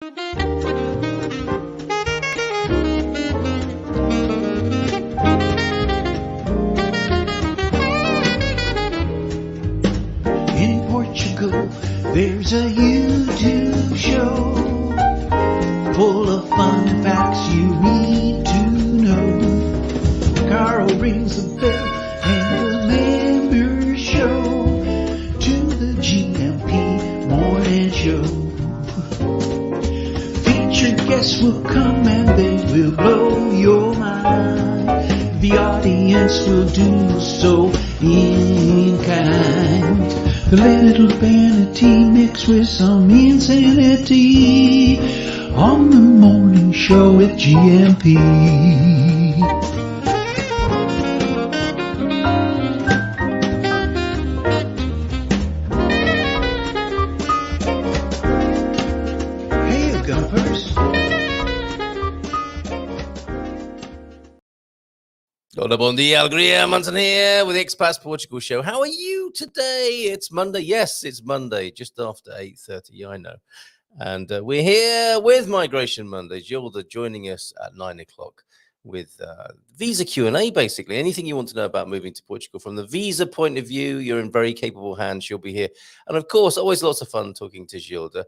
In Portugal, there's a YouTube show full of fun facts you need to know. Carl rings the bell and the members show to the GMP morning show. Featured guests will come and they will blow your mind. The audience will do so in kind. A little vanity mixed with some insanity on the morning show with GMP. Hey, Gumpers. Hola, bon dia, alegria, Munson here with the Expats Portugal show. How are you today? It's Monday. Yes, it's Monday, just after 8:30, I know. And we're here with Migration Monday. Gilda joining us at 9 o'clock with visa Q&A, basically. Anything you want to know about moving to Portugal from the visa point of view, you're in very capable hands. She'll be here. And, of course, always lots of fun talking to Gilda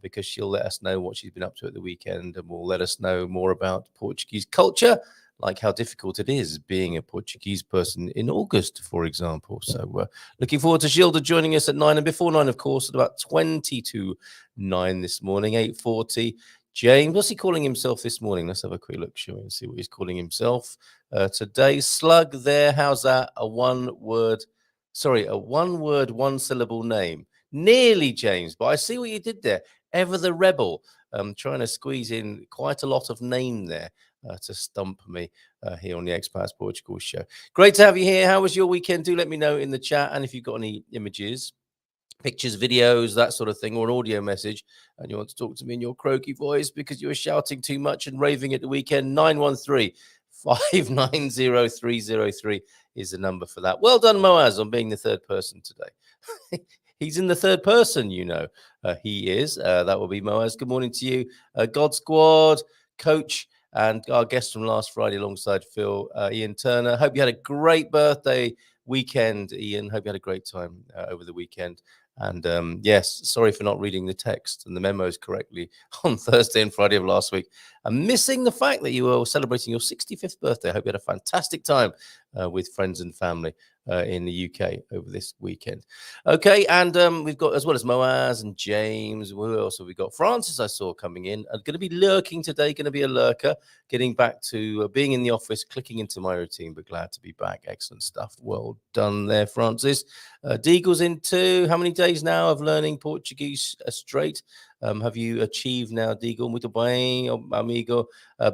because she'll let us know what she's been up to at the weekend and will let us know more about Portuguese culture, like how difficult it is being a Portuguese person in August, for example. So looking forward to Gilda joining us at 9. And before 9, of course, at about 20 to 9 this morning, 8:40. James, what's he calling himself this morning? Let's have a quick look, shall we, and see what he's calling himself today. Slug there. How's that? A one-word, one-syllable name. Nearly, James, but I see what you did there. Ever the rebel. Trying to squeeze in quite a lot of name there. To stump me here on the Expats Portugal show. Great to have you here. How was your weekend? Do let me know in the chat. And if you've got any images, pictures, videos, that sort of thing, or an audio message, and you want to talk to me in your croaky voice because you were shouting too much and raving at the weekend, 913-590-303 is the number for that. Well done, Moaz, on being the third person today. He's in the third person, you know. He is. That will be Moaz. Good morning to you. God Squad, Coach, and our guest from last Friday alongside Phil, Ian Turner. Hope you had a great birthday weekend, Ian. Hope you had a great time over the weekend. And yes, sorry for not reading the text and the memos correctly on Thursday and Friday of last week. I'm missing the fact that you were celebrating your 65th birthday. I hope you had a fantastic time with friends and family in the UK over this weekend. Okay, and we've got, as well as Moaz and James, who else have we got? Francis, I saw coming in. I'm going to be lurking today, going to be a lurker, getting back to being in the office, clicking into my routine, but glad to be back. Excellent stuff. Well done there, Francis. Deagle's in too. How many days now of learning Portuguese straight? Have you achieved now, Deagle? Muito bem, amigo.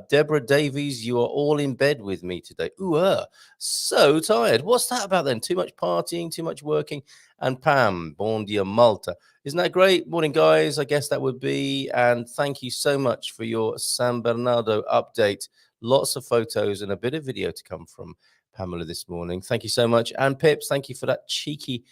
Deborah Davies, you are all in bed with me today. Ooh, so tired. What's that about then? Too much partying, too much working. And Pam, bon dia, Malta. Isn't that great? Morning, guys. I guess that would be. And thank you so much for your San Bernardo update. Lots of photos and a bit of video to come from Pamela this morning. Thank you so much. And Pips, thank you for that cheeky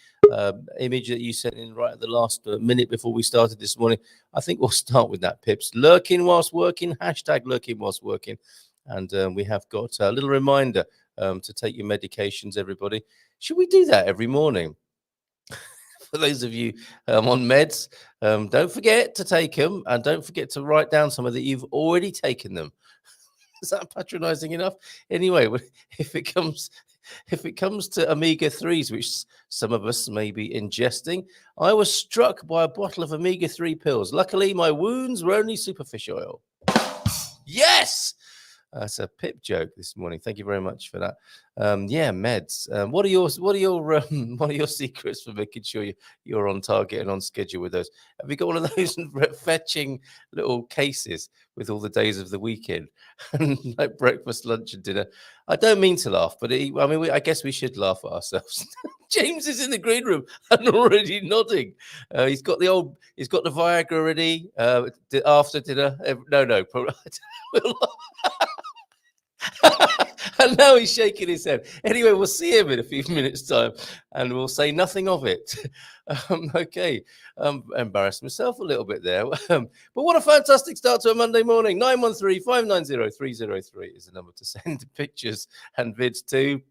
image that you sent in right at the last minute before we started this morning. I think we'll start with that, Pips. Lurking whilst working, hashtag lurking whilst working. And we have got a little reminder to take your medications, everybody. Should we do that every morning? For those of you on meds, don't forget to take them, and don't forget to write down some of that you've already taken them. Is that patronizing enough? Anyway, if it comes to omega-3s, which some of us may be ingesting, I was struck by a bottle of omega-3 pills. Luckily, my wounds were only superficial. Yes! That's a Pip joke this morning. Thank you very much for that. Yeah, meds. What are your secrets for making sure you're on target and on schedule with those? Have you got one of those fetching little cases with all the days of the weekend, like breakfast, lunch, and dinner? I don't mean to laugh, but I guess we should laugh at ourselves. James is in the green room and already nodding. He's got the Viagra ready after dinner. No, probably. And now he's shaking his head. Anyway, we'll see him in a few minutes' time, and we'll say nothing of it. Okay, embarrassed myself a little bit there. But what a fantastic start to a Monday morning. 913-590-303 is the number to send pictures and vids to.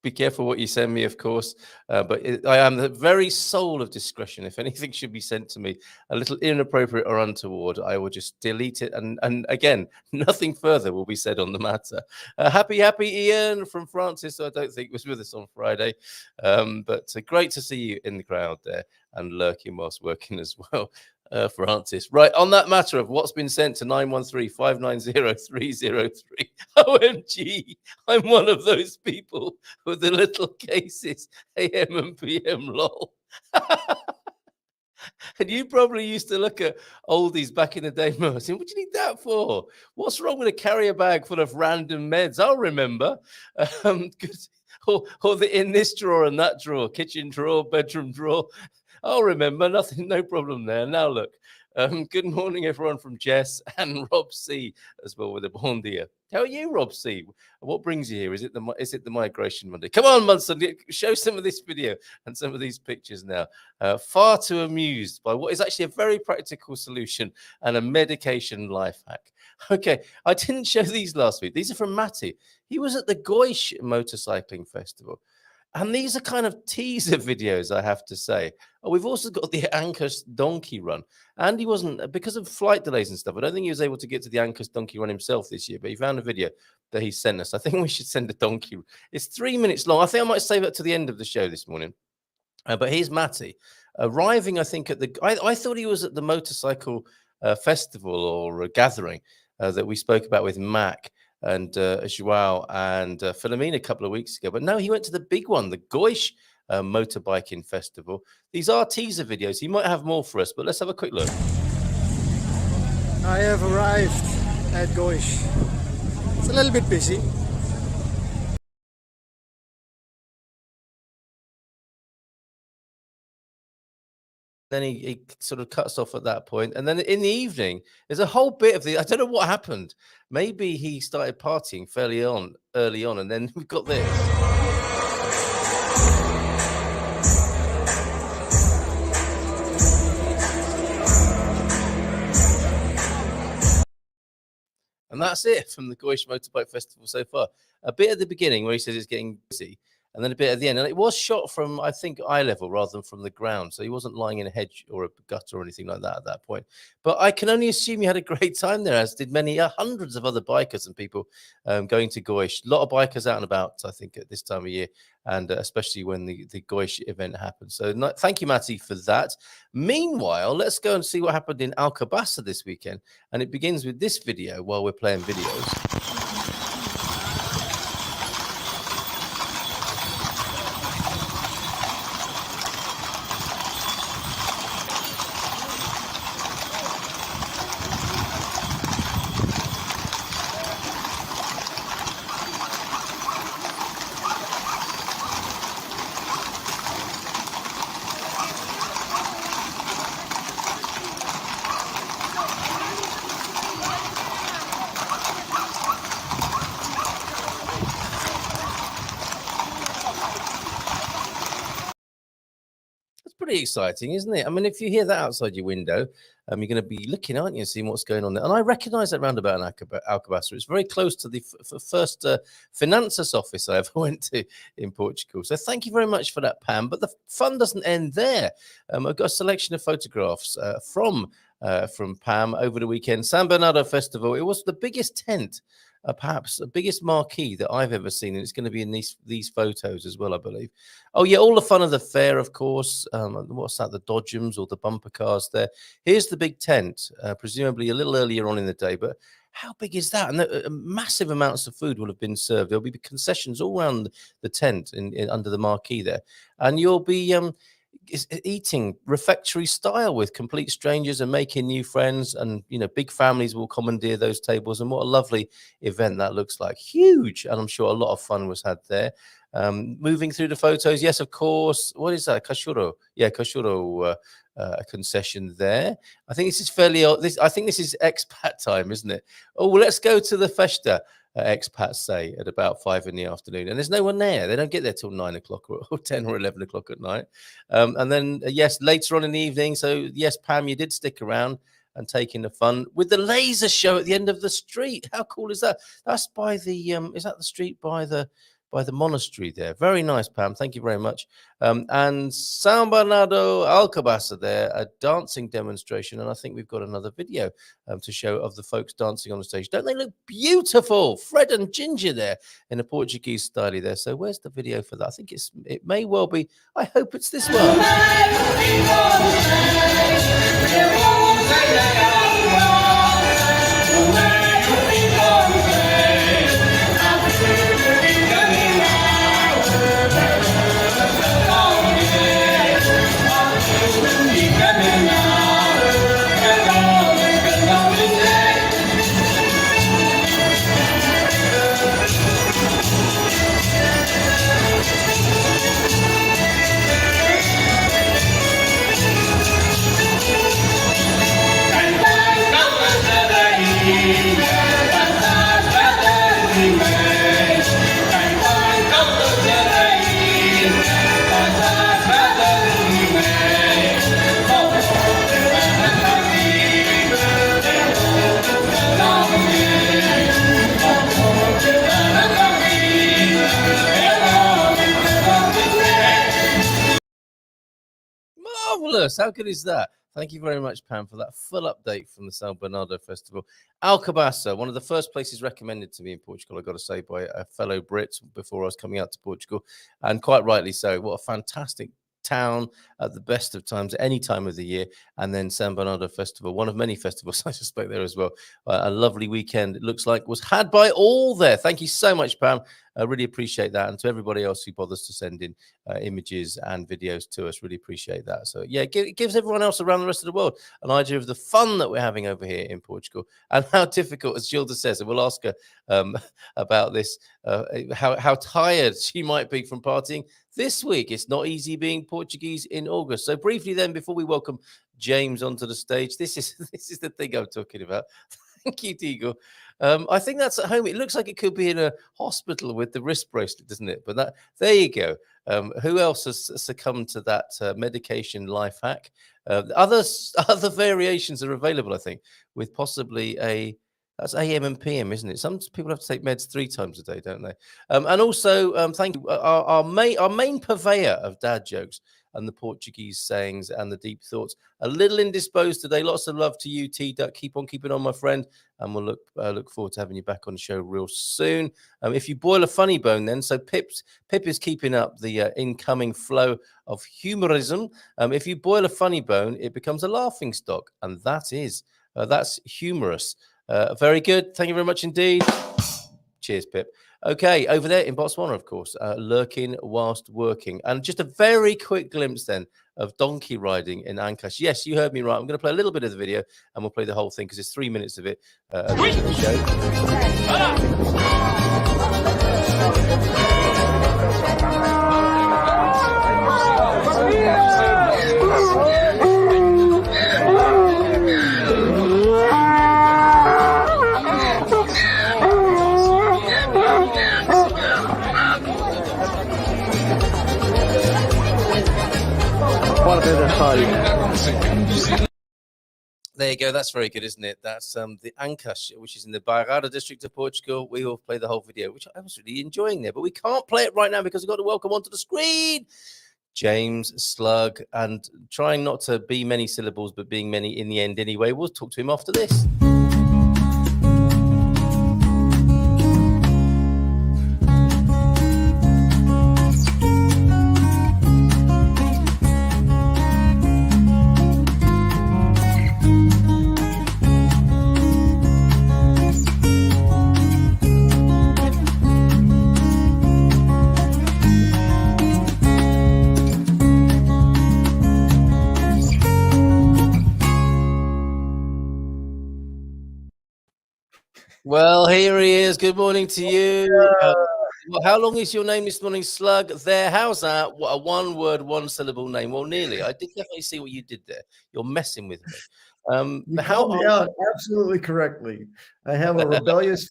Be careful what you send me, of course. I am the very soul of discretion. If anything should be sent to me a little inappropriate or untoward, I will just delete it. And again, nothing further will be said on the matter. Happy Ian from Francis, I don't think was with us on Friday. But great to see you in the crowd there and lurking whilst working as well. Francis. Right, on that matter of what's been sent to 913-590-303. OMG, I'm one of those people with the little cases, AM and PM, lol. And you probably used to look at oldies back in the day, Martin. What do you need that for? What's wrong with a carrier bag full of random meds? I'll remember. Or in this drawer and that drawer, kitchen drawer, bedroom drawer. I'll remember. Nothing, no problem there. Now look. Good morning, everyone, from Jess and Rob C as well with a bon dia. How are you, Rob C? What brings you here? Is it the Migration Monday? Come on, Munson, show some of this video and some of these pictures now. Far too amused by what is actually a very practical solution and a medication life hack. Okay, I didn't show these last week. These are from Matty. He was at the Goish Motorcycling Festival. And these are kind of teaser videos, I have to say. Oh, we've also got the Anchor's Donkey Run. And he wasn't, because of flight delays and stuff, I don't think he was able to get to the Anchor's Donkey Run himself this year, but he found a video that he sent us. I think we should send a donkey. It's 3 minutes long. I think I might save it to the end of the show this morning. But here's Matty arriving, I think, at the, I thought he was at the motorcycle festival or a gathering that we spoke about with Mac and Joao and Philomena a couple of weeks ago. But no, he went to the big one, the Goish Motorbiking Festival. These are teaser videos. He might have more for us, but let's have a quick look. I have arrived at Goish. It's a little bit busy. Then he sort of cuts off at that point. And then in the evening, there's a whole bit of I don't know what happened. Maybe he started partying fairly early on, and then we've got this. And that's it from the Goish Motorbike Festival so far. A bit at the beginning where he says it's getting busy, and then a bit at the end. And it was shot from, I think, eye level rather than from the ground. So he wasn't lying in a hedge or a gutter or anything like that at that point. But I can only assume he had a great time there, as did many hundreds of other bikers and people going to Goish. A lot of bikers out and about, I think, at this time of year, and especially when the Goish event happened. So thank you, Matty, for that. Meanwhile, let's go and see what happened in Alcobaça this weekend. And it begins with this video while we're playing videos. Pretty exciting, isn't it? I mean, if you hear that outside your window, you're going to be looking, aren't you, and seeing what's going on there. And I recognise that roundabout in Alcobaça. It's very close to the first Finanças office I ever went to in Portugal. So thank you very much for that, Pam. But the fun doesn't end there. I've got a selection of photographs from Pam over the weekend. San Bernardo Festival. It was the biggest tent, perhaps the biggest marquee that I've ever seen, and it's going to be in these photos as well, I believe. Oh yeah, all the fun of the fair, of course. What's that? The Dodgems or the bumper cars there. Here's the big tent, presumably a little earlier on in the day, but how big is that? And massive amounts of food will have been served. There'll be concessions all around the tent under the marquee there, and you'll be eating refectory style with complete strangers and making new friends, and big families will commandeer those tables. And what a lovely event that looks like. Huge, and I'm sure a lot of fun was had there. Moving through the photos, yes, of course. What is that? Cachorro. Yeah, Cachorro concession there. I think this is fairly old. I think this is expat time, isn't it? Oh, well, let's go to the Festa. expats say at about 5 in the afternoon, and there's no one there. They don't get there till 9 o'clock or 10 or 11 o'clock at night. And then, yes, later on in the evening. So, yes, Pam, you did stick around and take in the fun with the laser show at the end of the street. How cool is that? That's by the, is that the street by the monastery there? Very nice, Pam. Thank you very much. And San Bernardo Alcabasa there, a dancing demonstration. And I think we've got another video to show of the folks dancing on the stage. Don't they look beautiful? Fred and Ginger there in a Portuguese style there. So where's the video for that? I think it may well be. I hope it's this one. Marvelous. How good is that? Thank you very much, Pam, for that full update from the San Bernardo Festival. Alcabasa, one of the first places recommended to me in Portugal, I've got to say, by a fellow Brit before I was coming out to Portugal, and quite rightly so. What a fantastic town at the best of times, at any time of the year. And then San Bernardo Festival, one of many festivals, I suspect, there as well. A lovely weekend, it looks like, was had by all there. Thank you so much, Pam. I really appreciate that. And to everybody else who bothers to send in images and videos to us, really appreciate that. So, yeah, it gives everyone else around the rest of the world an idea of the fun that we're having over here in Portugal and how difficult, as Gilda says, and we'll ask her about this, how tired she might be from partying this week. It's not easy being Portuguese in August. So briefly then, before we welcome James onto the stage, this is the thing I'm talking about. Thank you, Diego. I think that's at home. It looks like it could be in a hospital with the wrist bracelet, doesn't it? But there you go. Who else has succumbed to that medication life hack? Other variations are available, I think, with possibly that's AM and PM, isn't it? Some people have to take meds 3 times a day, don't they? And also, thank you, our main purveyor of dad jokes and the Portuguese sayings and the deep thoughts. A little indisposed today. Lots of love to you, T-Duck. Keep on keeping on, my friend. And we'll look forward to having you back on the show real soon. If you boil a funny bone then, so Pip is keeping up the incoming flow of humorism. If you boil a funny bone, it becomes a laughing stock. And that's humorous. Very good. Thank you very much indeed. Cheers, Pip. Okay, over there in Botswana, of course, lurking whilst working. And just a very quick glimpse then of donkey riding in Ancash. Yes, you heard me right. I'm going to play a little bit of the video and we'll play the whole thing because it's 3 minutes of it at the end of the show. There you go. That's very good, isn't it? That's the Ancash, which is in the Bairrada district of Portugal. We will play the whole video, which I was really enjoying there. But we can't play it right now because we've got to welcome onto the screen James Slug. And trying not to be many syllables, but being many in the end anyway. We'll talk to him after this. Well, here he is. Good morning to you. Well, how long is your name this morning, Slug? There, how's that? What a one-word, one-syllable name. Well, nearly. I did definitely see what you did there. You're messing with me. You How called me are out absolutely correctly. I have a rebellious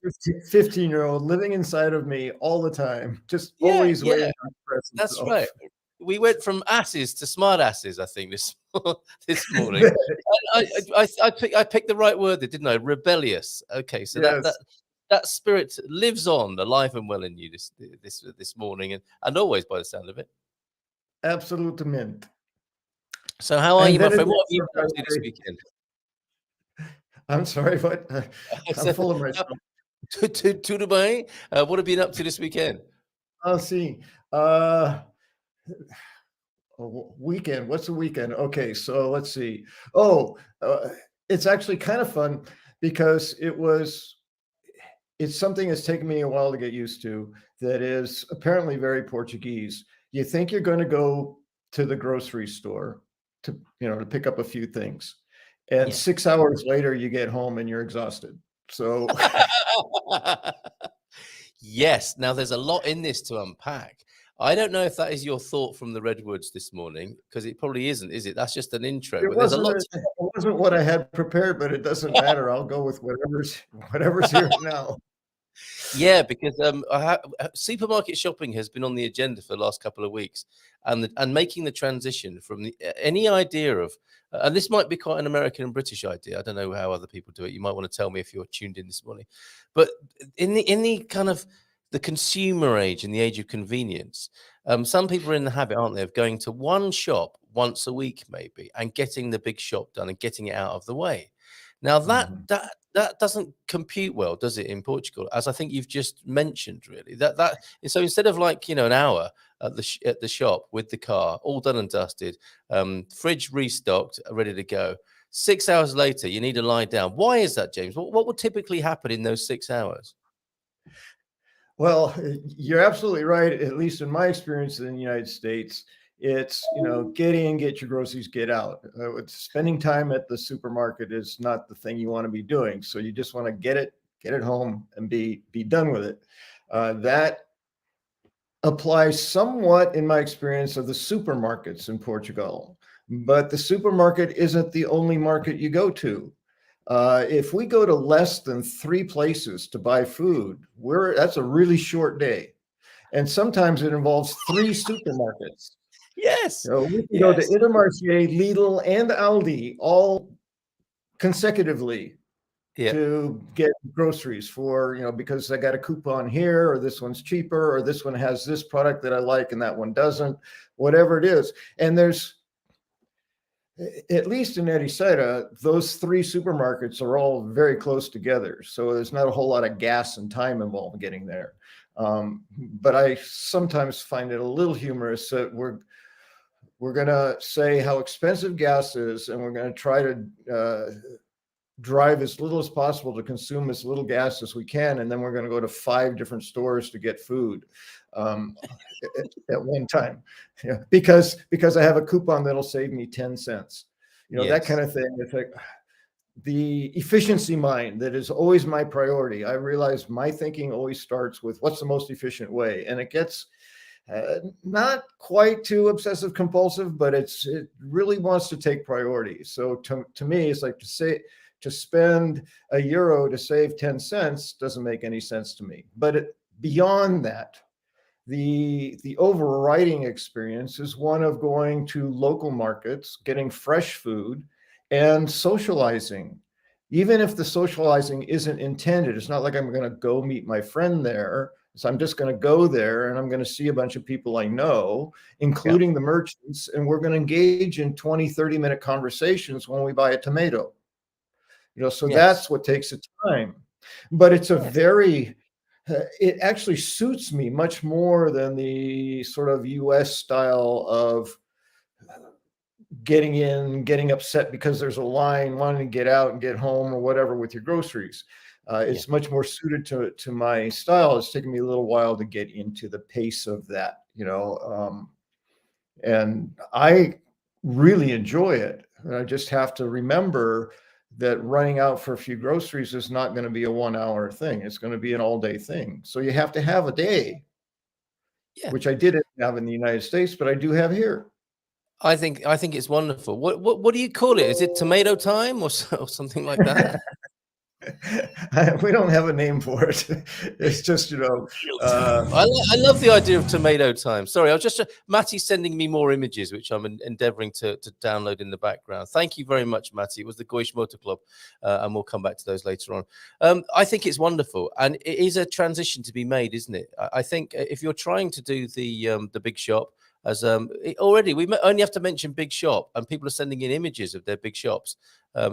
15-year-old living inside of me all the time, just yeah, always yeah, waiting to express that's himself. right. We went from asses to smart asses, I think, this morning. I picked the right word there, didn't I? Rebellious. Okay, so Yes, that spirit lives on, alive and well in you this morning, and always by the sound of it. absolutamente. So how are And you, my then friend? again, What have you by been up the to this way, weekend? I'm sorry, what? I'm So, full of myself. to Dubai, what have you been up to this weekend? I'll see. Weekend. What's the weekend? Okay, so let's see. Oh, it's actually kind of fun because it's something that's taken me a while to get used to that is apparently very Portuguese. You think you're going to go to the grocery store to pick up a few things, and Yeah. 6 hours later you get home and you're exhausted. So Yes. Now, there's a lot in this to unpack. I don't know if that is your thought from the Redwoods this morning, because it probably isn't, is it? That's just an intro, it but there's a lot. wasn't what I had prepared, but it doesn't matter. I'll go with whatever's here now. Yeah, because supermarket shopping has been on the agenda for the last couple of weeks, and making the transition from any idea of, and this might be quite an American and British idea. I don't know how other people do it. You might want to tell me if you're tuned in this morning, but in the kind of the consumer age, in the age of convenience, some people are in the habit, aren't they, of going to one shop once a week maybe and getting the big shop done and getting it out of the way. Now that doesn't compute well, does it, in Portugal? As I think you've just mentioned, really. So instead of an hour at the shop with the car all done and dusted, fridge restocked, ready to go, 6 hours later you need to lie down. Why is that, James? What would typically happen in those 6 hours? Well, you're absolutely right. At least in my experience in the United States, it's get your groceries, get out. Spending time at the supermarket is not the thing you want to be doing. So you just want to get it home and be done with it. That applies somewhat in my experience of the supermarkets in Portugal, but the supermarket isn't the only market you go to. If we go to less than 3 places to buy food, that's a really short day. And sometimes it involves 3 supermarkets. Yes. We can go to Yes. Intermarché, Lidl, and Aldi all consecutively Yeah. to get groceries because I got a coupon here, or this one's cheaper, or this one has this product that I like and that one doesn't, whatever it is. And there's, at least in Ericeira, those 3 supermarkets are all very close together. So there's not a whole lot of gas and time involved in getting there. But I sometimes find it a little humorous that we're going to say how expensive gas is, and we're going to try to drive as little as possible to consume as little gas as we can. And then we're going to go to 5 different stores to get food at one time, because I have a coupon that'll save me 10 cents, Yes. that kind of thing. It's like the efficiency mind that is always my priority. I realize my thinking always starts with what's the most efficient way. And it gets not quite too obsessive compulsive, but it really wants to take priority. So to me, it's like to spend €1 to save 10 cents doesn't make any sense to me. But beyond that, the overriding experience is one of going to local markets, getting fresh food, and socializing. Even if the socializing isn't intended, it's not like I'm going to go meet my friend there. So I'm just going to go there and I'm going to see a bunch of people I know, including the merchants, and we're going to engage in 20, 30-minute conversations when we buy a tomato. So that's what takes the time. But it's it actually suits me much more than the sort of US style of getting in, getting upset because there's a line, wanting to get out and get home or whatever with your groceries. It's much more suited to my style. It's taken me a little while to get into the pace of that, and I really enjoy it. I just have to remember that running out for a few groceries is not going to be a 1-hour thing. It's going to be an all-day thing. So you have to have a day, which I didn't have in the United States, but I do have here. I think it's wonderful. What do you call it? Is it tomato time or something like that? We don't have a name for it. It's just, I love the idea of tomato time. Sorry, I was just Matty's sending me more images, which I'm endeavoring to download in the background. Thank you very much, Matty. It was the Goish Motor Club, and we'll come back to those later on. I think it's wonderful, and it is a transition to be made, isn't it? I think if you're trying to do the big shop, as already we only have to mention big shop, and people are sending in images of their big shops.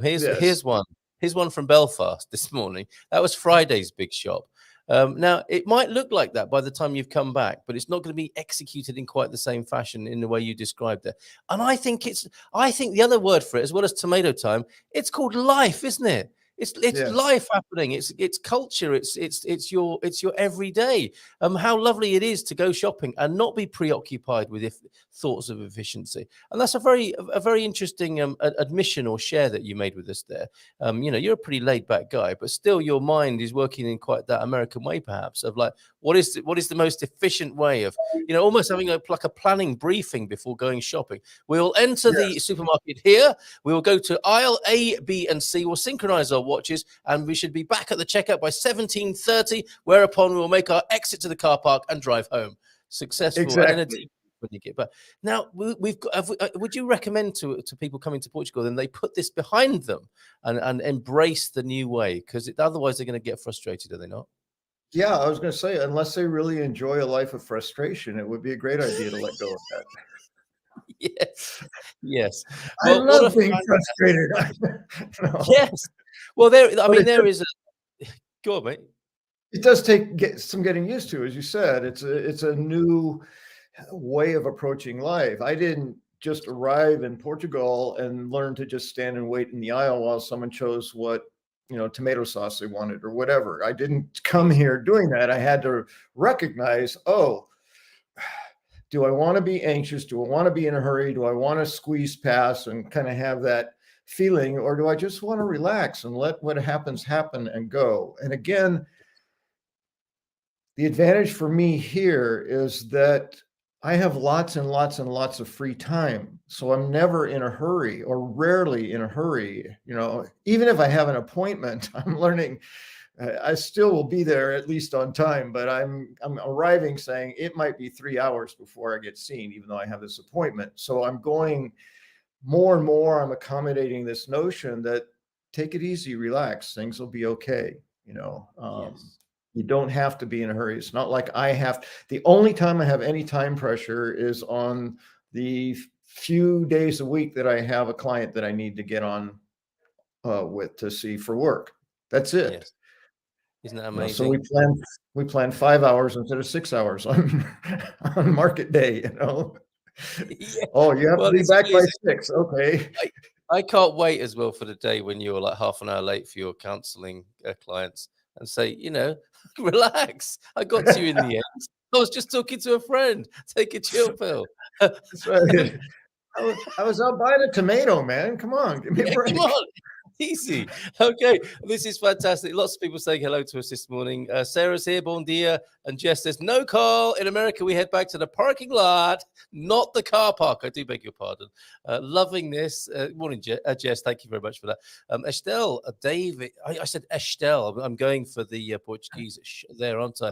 Here's one. Here's one from Belfast this morning. That was Friday's big shop. Now, it might look like that by the time you've come back, but it's not going to be executed in quite the same fashion in the way you described it. And I think the other word for it, as well as tomato time, it's called life, isn't it? It's Yes. life happening. It's culture. It's your everyday. How lovely it is to go shopping and not be preoccupied with thoughts of efficiency. And that's a very interesting admission or share that you made with us there. You're a pretty laid back guy, but still your mind is working in quite that American way, perhaps, of like what is the most efficient way of almost having like a planning briefing before going shopping. We'll enter the supermarket here. We will go to aisle A, B, and C. We'll synchronize our watches, and we should be back at the checkout by 17:30. Whereupon we will make our exit to the car park and drive home. Successful. Exactly. When you get back. Now, would you recommend to people coming to Portugal then they put this behind them and embrace the new way? Because otherwise they're going to get frustrated, are they not? Yeah, I was going to say, unless they really enjoy a life of frustration, it would be a great idea to let go of that. Yes. I love being frustrated. No. Yes. Well, there is a. Go on, mate. It does take some getting used to, as you said. It's a new way of approaching life. I didn't just arrive in Portugal and learn to just stand and wait in the aisle while someone chose what tomato sauce they wanted or whatever. I didn't come here doing that. I had to recognize, do I want to be anxious? Do I want to be in a hurry? Do I want to squeeze past and kind of have that feeling, or do I just want to relax and let what happens happen and go? And again, the advantage for me here is that I have lots and lots and lots of free time. So I'm never in a hurry, or rarely in a hurry. Even if I have an appointment, I'm learning I still will be there at least on time, but I'm arriving saying it might be 3 hours before I get seen, even though I have this appointment. So I'm going more and more, I'm accommodating this notion that take it easy, relax, things will be okay. Yes. You don't have to be in a hurry. It's not like the only time I have any time pressure is on the few days a week that I have a client that I need to get on with to see for work. That's it. Yes. Isn't that amazing? So we plan 5 hours instead of 6 hours on market day, Yeah. Oh, you have to be back by 6. Okay. I can't wait as well for the day when you're like half an hour late for your counseling clients and say, relax. I got to you in the end. I was just talking to a friend. Take a chill pill. That's right. I was out buying a tomato, man. Come on, give me a break. Come on. Easy. Okay, this is fantastic. Lots of people saying hello to us this morning. Sarah's here, bon dia. And Jess says, no, Carl. In America, we head back to the parking lot, not the car park. I do beg your pardon. Loving this. Morning, Jess. Thank you very much for that. Estelle, David. I said Estelle. I'm going for the Portuguese there, aren't I?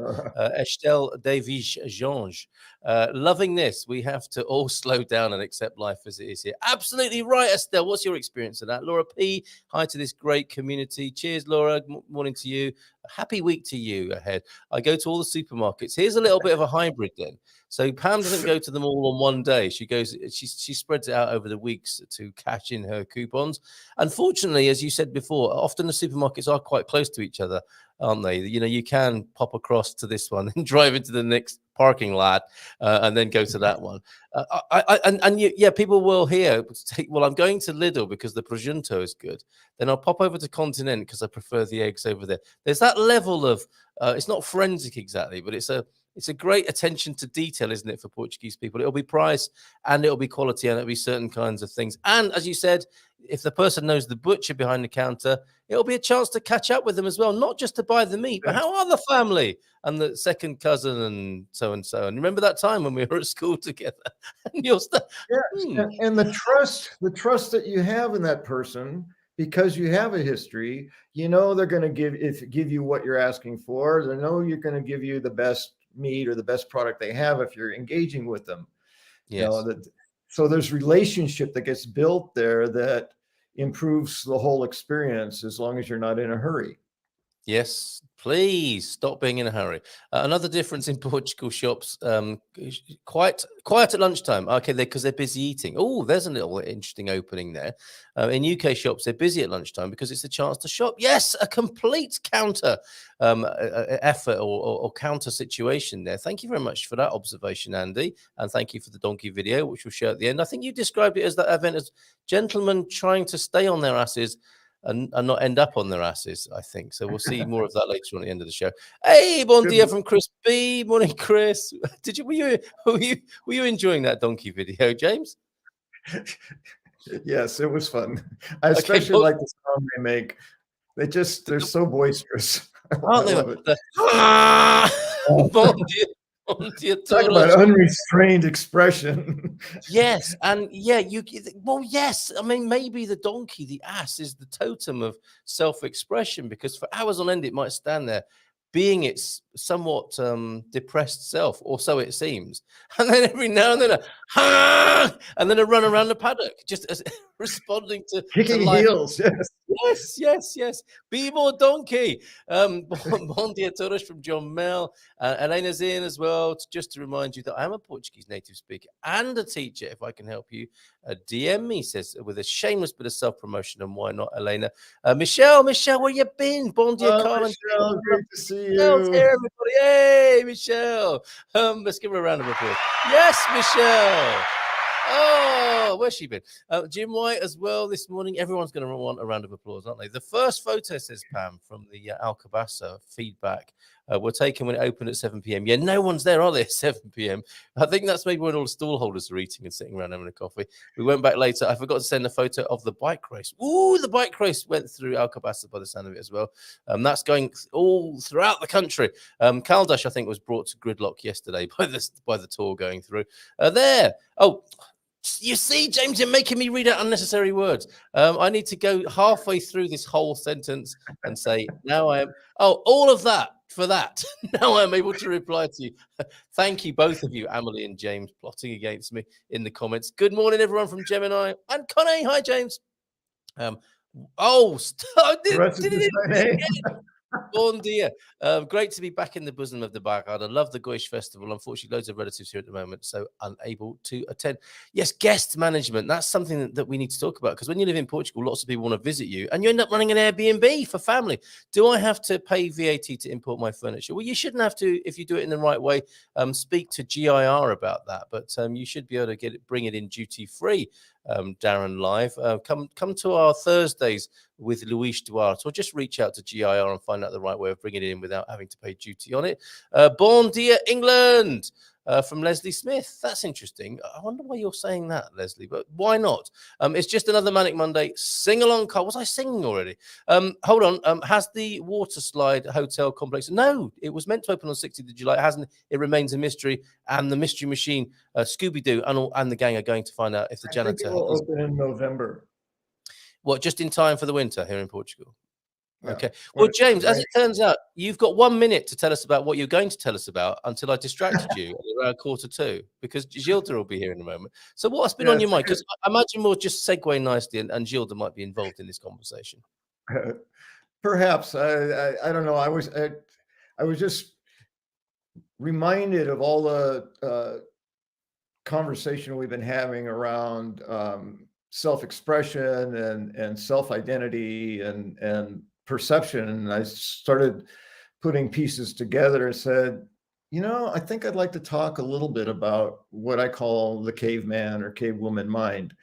Estelle David Jange. Loving this. We have to all slow down and accept life as it is here. Absolutely right, Estelle. What's your experience of that? Laura P. Hi to this great community. Cheers, Laura. Morning to you. Happy week to you ahead. I go to all the supermarkets. Here's a little bit of a hybrid then. So Pam doesn't go to them all on one day. She spreads it out over the weeks to cash in her coupons. Unfortunately, as you said before, often the supermarkets are quite close to each other, aren't they? You can pop across to this one and drive into the next parking lot and then go to that one. People will hear, well, I'm going to Lidl because the prosciutto is good. Then I'll pop over to Continent because I prefer the eggs over there. There's that level of, it's not forensic exactly, but it's a great attention to detail, isn't it, for Portuguese people? It'll be price and it'll be quality and it'll be certain kinds of things. And as you said, if the person knows the butcher behind the counter, it'll be a chance to catch up with them as well, not just to buy the meat, but how are the family and the second cousin and so and so. And remember that time when we were at school together and you're Yes, and the trust that you have in that person, because you have a history, they're going to give you what you're asking for. They know you're going to give you the best meat or the best product they have if you're engaging with them. Yes. So there's relationship that gets built there that improves the whole experience as long as you're not in a hurry. Yes, please stop being in a hurry. Another difference in Portugal shops, quiet at lunchtime. Okay, because they're busy eating. Oh, there's a little interesting opening there. In UK shops, they're busy at lunchtime because it's a chance to shop. Yes, a complete counter effort or counter situation there. Thank you very much for that observation, Andy, and thank you for the donkey video, which we'll show at the end. I think you described it as that event as gentlemen trying to stay on their asses and not end up on their asses, I think. So we'll see more of that later on at the end of the show. Hey, bon dia from Chris B. Morning, Chris. Were you enjoying that donkey video, James? Yes, it was fun. I especially like the sound they make. They're so boisterous. Aren't they? Bon dia. Talk about unrestrained expression. Yes, and yes. I mean, maybe the donkey, the ass, is the totem of self-expression, because for hours on end it might stand there being its somewhat depressed self, or so it seems, and then every now and then and then a run around the paddock, just responding to kicking heels. Yes. Be more donkey. Bon dia todos from John Mel. Elena's in as well. Just to remind you that I am a Portuguese native speaker and a teacher. If I can help you, DM me, says, with a shameless bit of self-promotion. And why not, Elena? Michelle, where you been? Bon dia, Carl. Michelle, great to see you. Michelle's here, everybody. Hey, Michelle. Let's give her a round of applause. Yes, Michelle. Oh, where's she been? Jim White as well this morning. Everyone's going to want a round of applause, aren't they? The first photo, says Pam, from the Alcabasa feedback were taken when it opened at 7 p.m. Yeah, no one's there, are they, at 7 p.m.? I think that's maybe when all the stall holders are eating and sitting around having a coffee. We went back later. I forgot to send a photo of the bike race. Ooh, the bike race went through Alcabasa by the sound of it as well. That's all throughout the country. Caldash, I think, was brought to gridlock yesterday by the tour going through. There. Oh, you see, James, you're making me read out unnecessary words. I need to go halfway through this whole sentence and say, now I am. Oh, all of that for that. Now I'm able to reply to you. Thank you, both of you, Amelie and James, plotting against me in the comments. Good morning, everyone from Gemini and Connie. Hi, James. Bon dia. Great to be back in the bosom of the backyard. I love the Goish Festival. Unfortunately, loads of relatives here at the moment, so unable to attend. Yes, guest management. That's something that we need to talk about, because when you live in Portugal, lots of people want to visit you, and you end up running an Airbnb for family. Do I have to pay VAT to import my furniture? Well, you shouldn't have to if you do it in the right way. Speak to GIR about that, but you should be able to bring it in duty-free. Darren Live. Come to our Thursdays with Luis Duarte, or just reach out to GIR and find out the right way of bringing it in without having to pay duty on it. Bon dia, England, from Leslie Smith. That's interesting. I wonder why you're saying that, Leslie, but why not? It's just another Manic Monday. Sing along, Carl. Was I singing already? Hold on. Has the water slide hotel complex? No, it was meant to open on 16th of July. It hasn't. It remains a mystery. And the Mystery Machine, Scooby-Doo, and the gang are going to find out if the janitor. I think it will open in November. What, just in time for the winter here in Portugal? Yeah. Okay. Well, James, as it turns out, you've got 1 minute to tell us about what you're going to tell us about until I distracted you at around 1:45, because Gilda will be here in a moment. So what's been on your mind? Because I imagine we'll just segue nicely, and Gilda might be involved in this conversation. Perhaps. I don't know. I was just reminded of all the conversation we've been having around self-expression and self-identity and perception. And I started putting pieces together and said, I think I'd like to talk a little bit about what I call the caveman or cavewoman mind.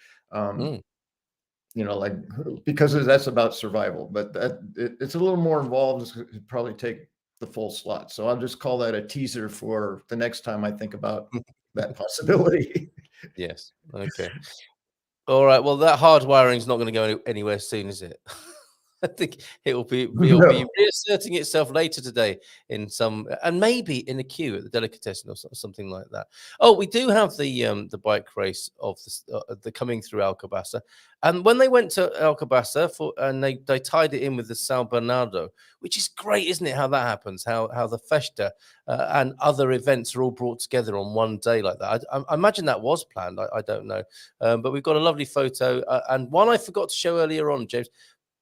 Like, because that's about survival, but it's a little more involved. It'd probably take the full slot. So I'll just call that a teaser for the next time I think about that possibility. Yes. Okay. All right. Well, that hardwiring is not going to go anywhere soon, is it? I think it'll be No. reasserting itself later today in some, and maybe in a queue at the delicatessen or something like that. Oh, we do have the bike race of the coming through Alcobaça, and when they went to Alcobaça and they tied it in with the São Bernardo, which is great, isn't it? How that happens, how the Festa and other events are all brought together on one day like that. I imagine that was planned. I don't know, but we've got a lovely photo and one I forgot to show earlier on, James.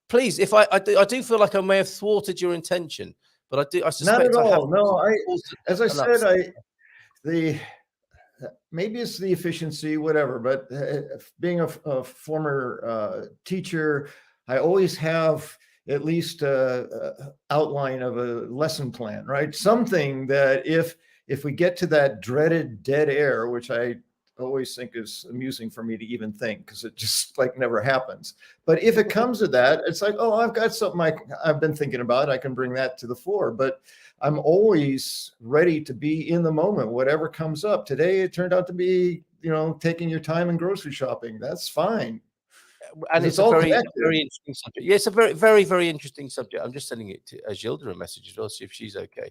Please, if I do feel like I may have thwarted your intention, but I suspect Not at I have. all. No, as I said, upset. maybe it's the efficiency, whatever, but being a former teacher, I always have at least a outline of a lesson plan, right? Something that if we get to that dreaded dead air, which I always think is amusing for me to even think, because it just like never happens. But if it comes to that, it's like, oh, I've got something I've been thinking about. I can bring that to the fore. But I'm always ready to be in the moment, whatever comes up. Today, it turned out to be, taking your time and grocery shopping. That's fine. And it's a all very, connected. very interesting subject. Yeah, it's a very, very, very interesting subject. I'm just sending it to Gilda a message as well, see if she's okay.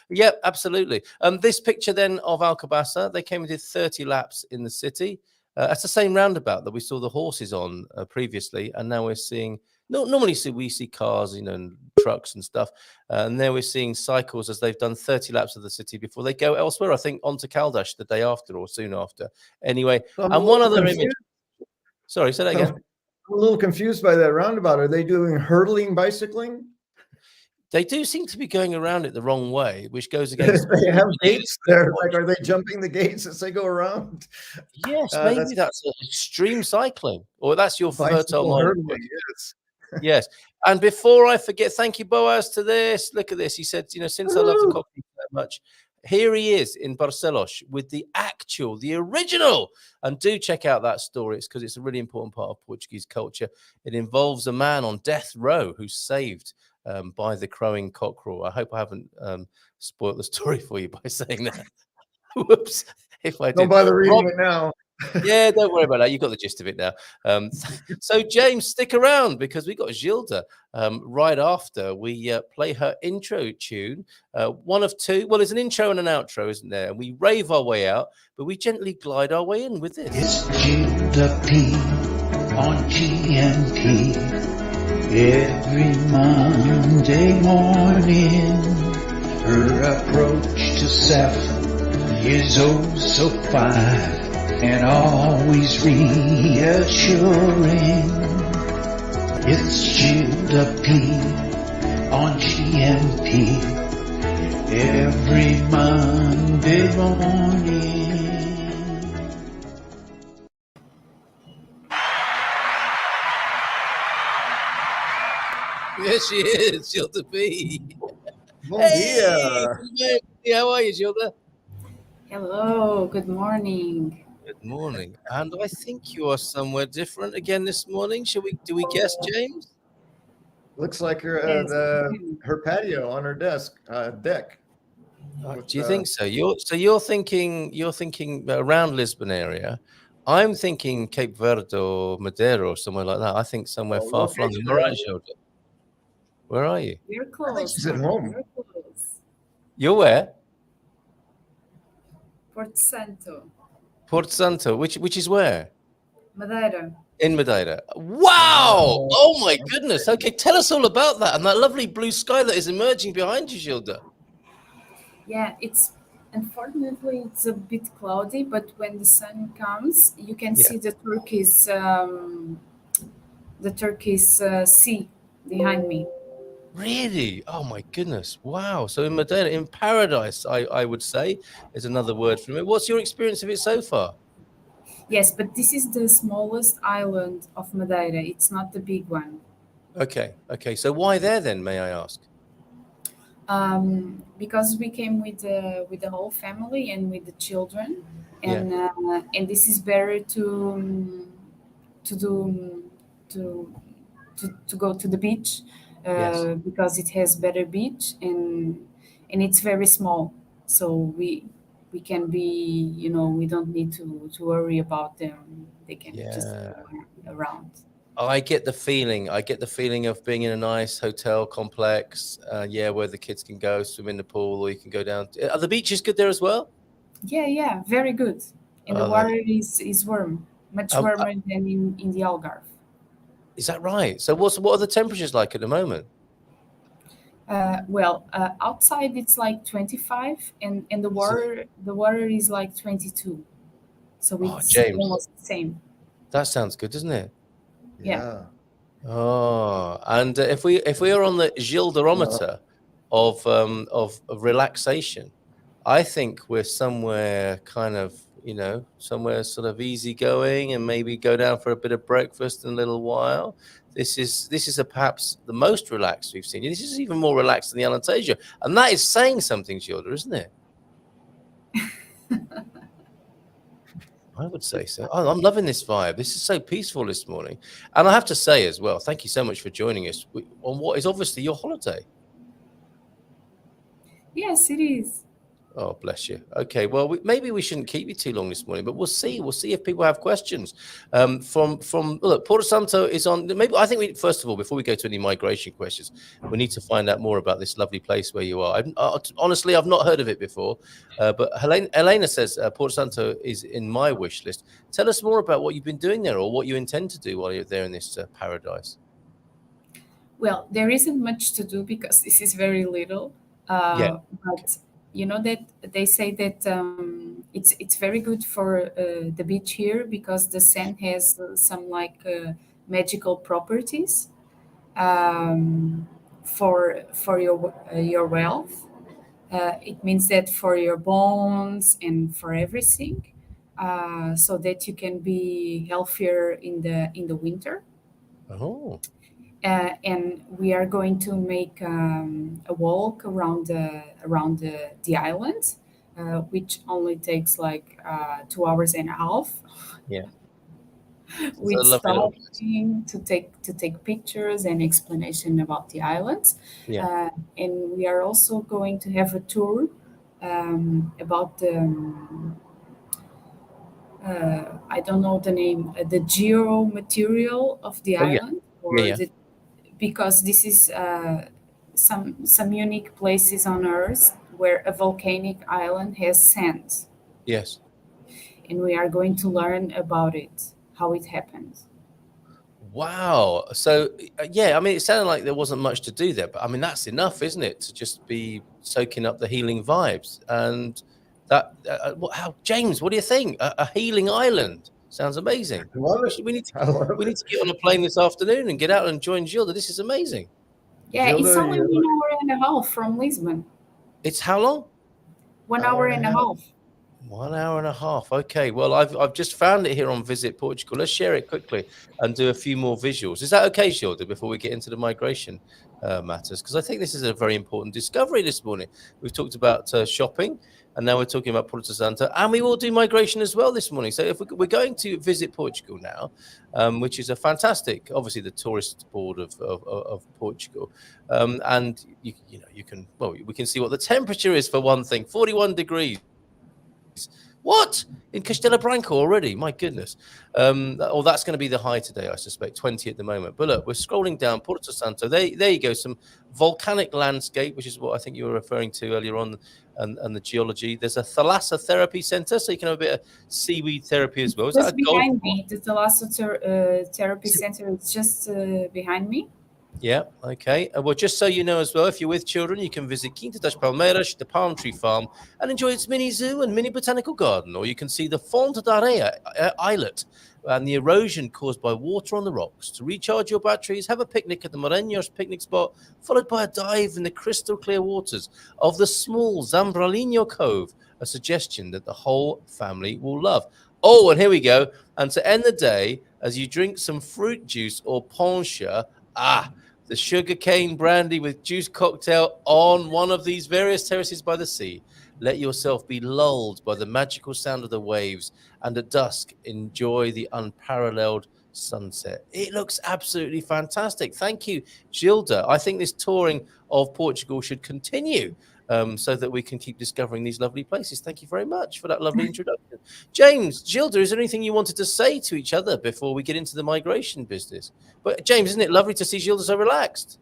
Yeah, absolutely. This picture then of Alcobaça, they came and did 30 laps in the city. That's the same roundabout that we saw the horses on previously, and now we're seeing. Normally, we see cars, and trucks and stuff, and there we're seeing cycles as they've done 30 laps of the city before they go elsewhere. I think onto Caldas the day after or soon after. Anyway, and one other image. Sorry, say that again. I'm a little confused by that roundabout. Are they doing hurdling bicycling? They do seem to be going around it the wrong way, which goes against. They have gates there. Like, are they jumping the gates as they go around? Yes, maybe that's extreme cycling, or that's your fertile mind. Yes. Yes. And before I forget, thank you, Boaz, to this. Look at this. He said, since I love the coffee so much, here he is in Barcelos with the original. And do check out that story. It's because it's a really important part of Portuguese culture. It involves a man on death row who's saved by the crowing cockerel. I hope I haven't spoiled the story for you by saying that. Whoops. If I did. Don't bother reading it now. Yeah, don't worry about that. You got the gist of it now. So, James, stick around because we got Gilda right after we play her intro tune. One of two. Well, there's an intro and an outro, isn't there? And we rave our way out, but we gently glide our way in with this. It's Gilda P on GMP every Monday morning. Her approach to self is oh so fine and always reassuring. It's Gilda P on GMP every Monday morning. Yes, she is, Gilda P. Bom dia. Hey, how are you, Gilda? Hello, good morning. Good morning. And I think you are somewhere different again this morning. Do we guess, James? Looks like her Yes. her patio on her deck. Do you think so? You're thinking around Lisbon area. I'm thinking Cape Verde or Madeira or somewhere like that. I think somewhere far flung. Am I right, Gilda? Where are you? You're close. I think she's at home. You're close. You're where? Porto Santo, which is where? Madeira. In Madeira. Wow! Oh my goodness. Okay, tell us all about that and that lovely blue sky that is emerging behind you, Gilda. Yeah, unfortunately it's a bit cloudy, but when the sun comes, you can see the Turkish sea behind me. Really? Oh my goodness. Wow. So in Madeira, in paradise, I would say, is another word for it. What's your experience of it so far? Yes, but this is the smallest island of Madeira. It's not the big one. Okay. So why there then, may I ask? Because we came with the whole family and with the children, and and this is better to go to the beach. Because it has better beach and it's very small, so we we can be, we don't need to worry about them. They can just Yeah. go around. I get the feeling. I get the feeling of being in a nice hotel complex, where the kids can go swim in the pool, or you can go down. Are the beaches good there as well? Yeah, very good. And the Are they? water is warm, much Um, uh, warmer than in the Algarve. is that right? So what are the temperatures like at the moment? Outside it's like 25, and the Is it? water is like 22. So Oh, it's James, almost the same. that sounds good, doesn't it? Yeah. Yeah. Oh, and if we are on the Gildarometer of relaxation, I think we're somewhere kind of, somewhere sort of easygoing, and maybe go down for a bit of breakfast in a little while. This is perhaps the most relaxed we've seen. This is even more relaxed than the Alentejo, and that is saying something, Gilda, isn't it? I would say so. I'm loving this vibe. This is so peaceful this morning. And I have to say as well, thank you so much for joining us on what is obviously your holiday. Yes, it is. Oh, bless you. Okay, well, maybe we shouldn't keep you too long this morning, but we'll see. We'll see if people have questions. From look, Porto Santo is on. Maybe I think first of all, before we go to any migration questions, we need to find out more about this lovely place where you are. Honestly, I've not heard of it before, but Helena says Porto Santo is in my wish list. Tell us more about what you've been doing there, or what you intend to do while you're there in this paradise. Well, there isn't much to do because this is very little. Yeah. But you know that they say that it's very good for the beach here because the sand has some like magical properties for your wealth. It means that for your bones and for everything, so that you can be healthier in the winter. Oh. And we are going to make a walk around the island, which only takes like 2 hours and a half, Yeah. It's a with lovely little place. stopping to take pictures and explanation about the island. Yeah. And we are also going to have a tour about the I don't know the name, the geomaterial of the Oh, yeah. island, Yeah. or Yeah. because this is some unique places on Earth where a volcanic island has sand, Yes. and we are going to learn about it, how it happens. Wow. So, I mean, it sounded like there wasn't much to do there, but I mean, that's enough, isn't it, to just be soaking up the healing vibes? And that, James, what do you think? A healing island sounds amazing. I love We, it. should, we need to I love we need it. to get on a plane this afternoon and get out and join Gilda. This is amazing. Yeah, it's Gilda, only you're 1 hour and a half from Lisbon. It's how long? One hour hour and a and a half. half. 1 hour and a half. Okay. Well, I've just found it here on Visit Portugal. Let's share it quickly and do a few more visuals. Is that okay, Gilda, before we get into the migration matters? Because I think this is a very important discovery this morning. We've talked about shopping, and now we're talking about Porto Santo, and we will do migration as well this morning. So if we're going to visit Portugal now, which is a fantastic, obviously the tourist board of Portugal, and you can, well, we can see what the temperature is for one thing, 41 degrees. What? In Castelo Branco already? My goodness. That's going to be the high today, I suspect, 20 at the moment. But look, we're scrolling down Porto Santo. There you go. Some volcanic landscape, which is what I think you were referring to earlier on, and the geology. There's a thalassotherapeutics center, so you can have a bit of seaweed therapy as well. Is that Just a golf behind course? me, the therapy center is just behind me. Yeah, okay. Well, just so you know as well, if you're with children, you can visit Quinta das Palmeiras, the palm tree farm, and enjoy its mini zoo and mini botanical garden. Or you can see the Fonte da Areia islet and the erosion caused by water on the rocks. To recharge your batteries, have a picnic at the Morenos picnic spot, followed by a dive in the crystal clear waters of the small Zambralinho Cove, a suggestion that the whole family will love. Oh, and here we go. And to end the day, as you drink some fruit juice or poncha, the sugarcane brandy with juice cocktail on one of these various terraces by the sea. Let yourself be lulled by the magical sound of the waves, and at dusk, enjoy the unparalleled sunset. It looks absolutely fantastic. Thank you, Gilda. I think this touring of Portugal should continue. So that we can keep discovering these lovely places. Thank you very much for that lovely introduction. James, Gilda, is there anything you wanted to say to each other before we get into the migration business? But James, isn't it lovely to see Gilda so relaxed?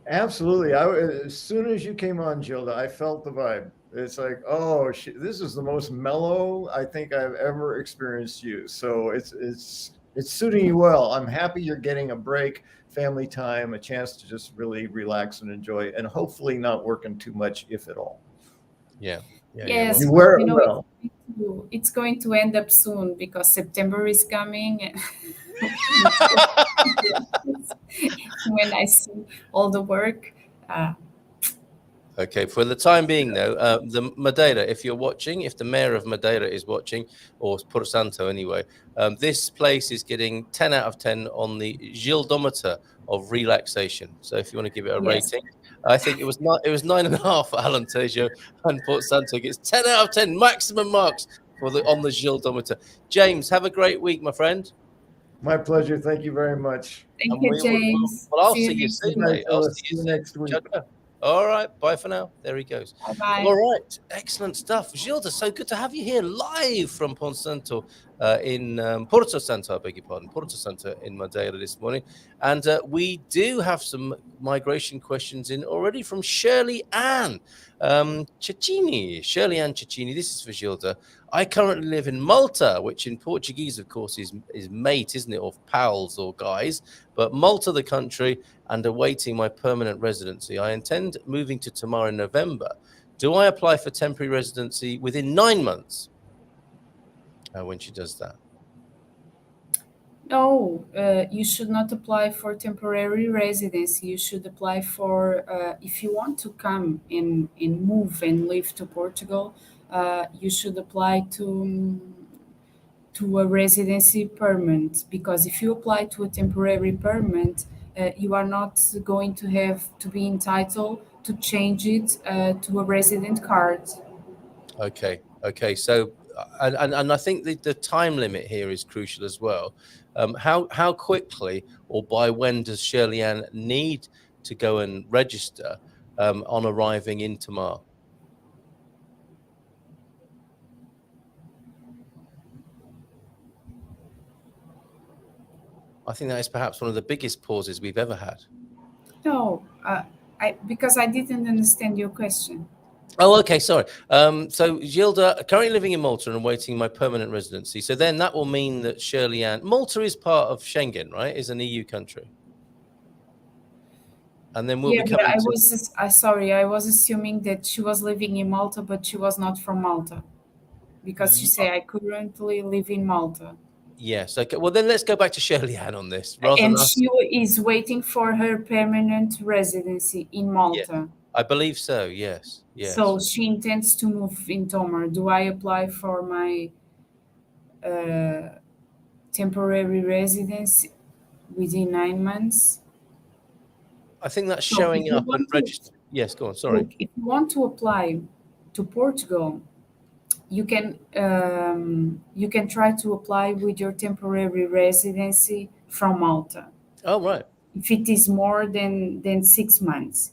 Absolutely. As soon as you came on, Gilda, I felt the vibe. It's like, oh, this is the most mellow I think I've ever experienced you. So it's suiting you well. I'm happy you're getting a break, family time, a chance to just really relax and enjoy, and hopefully not working too much, if at all. Yeah. Yes, You wear it you know, well. it's going to end up soon because September is coming. When I see all the work. Okay, for the time being, though, the Madeira, if you're watching, if the mayor of Madeira is watching, or Porto Santo anyway, this place is getting 10 out of 10 on the Gildometer of relaxation. So if you want to give it a Yes. rating, I think it was 9.5 for Alentejo, and Porto Santo gets 10 out of 10 maximum marks on the Gildometer. James, have a great week, my friend. My pleasure. Thank you very much. Thank you, James. I'll see you next soon, week. mate. I'll see you See you soon. next week. Ciao, ciao. All right, bye for now. There he goes. Bye-bye. All right, excellent stuff. Gilda, so good to have you here live from Porto Santo in Porto Santo, I beg your pardon, Porto Santo in Madeira this morning. And we do have some migration questions in already from Shirley Ann Cecchini. Shirley Ann Cecchini, this is for Gilda. I currently live in Malta, which in Portuguese, of course, is mate, isn't it? Or pals or guys. But Malta, the country, and awaiting my permanent residency. I intend moving to Tamar in November. Do I apply for temporary residency within 9 months? When she does that. No, you should not apply for temporary residency. You should apply for, if you want to come and move and live to Portugal, you should apply to a residency permit, because if you apply to a temporary permit, you are not going to have to be entitled to change it to a resident card. Okay. So, and I think the time limit here is crucial as well. How quickly or by when does Shirley Ann need to go and register on arriving in Tamar? I think that is perhaps one of the biggest pauses we've ever had. No, because I didn't understand your question. Oh, okay, sorry. So Gilda, currently living in Malta and awaiting my permanent residency. So then that will mean that Shirley Ann, Malta is part of Schengen, right? Is an EU country. And then we'll be coming I was assuming that she was living in Malta, but she was not from Malta, because she said I currently live in Malta. Yes. Okay. Well, then let's go back to Shirley Ann on this. And she is waiting for her permanent residency in Malta. I believe so. Yes. So she intends to move in Tamar. Do I apply for my temporary residence within 9 months? I think that's showing up and registering. Yes, go on. Sorry. Look, if you want to apply to Portugal, you can try to apply with your temporary residency from Malta. Oh, right. If it is more than 6 months.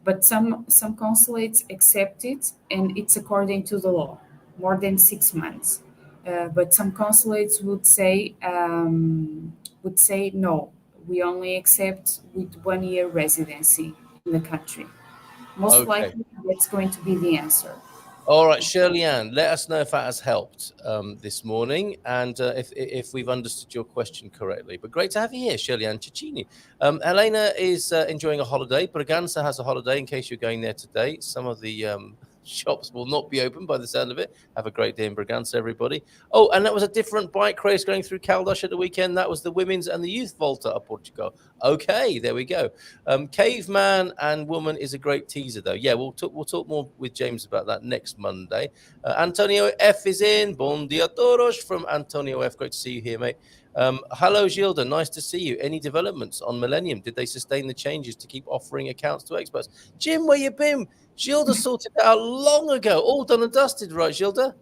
But some consulates accept it, and it's according to the law, more than 6 months. But some consulates would say no, we only accept with 1 year residency in the country. Most likely, that's going to be the answer. All right, Shirley Ann, let us know if that has helped this morning, and if we've understood your question correctly. But great to have you here, Shirley Ann Cecchini. Elena is enjoying a holiday. Braganza has a holiday in case you're going there today. Some of the shops will not be open by the sound of it. Have a great day in Braganza, everybody. Oh, and that was a different bike race going through Caldas at the weekend. That was the women's and the youth Volta of Portugal. Okay, there we go. Caveman and Woman is a great teaser, though. Yeah, we'll talk more with James about that next Monday. Antonio F is in. Bon dia todos from Antonio F. Great to see you here, mate. Hello, Gilda. Nice to see you. Any developments on Millennium? Did they sustain the changes to keep offering accounts to expats? Jim, where you been? Gilda sorted it out long ago. All done and dusted, right, Gilda?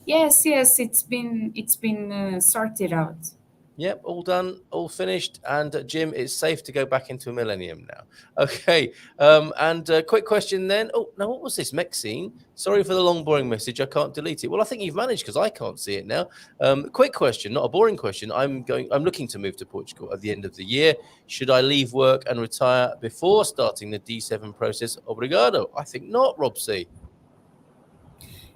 Yes, it's been sorted out. Yep, all done, all finished. And Jim, it's safe to go back into a millennium now. Okay. And quick question then. Oh, now what was this? Maxine? Sorry for the long, boring message. I can't delete it. Well, I think you've managed because I can't see it now. Quick question, not a boring question. I'm looking to move to Portugal at the end of the year. Should I leave work and retire before starting the D7 process? Obrigado. I think not, Rob C.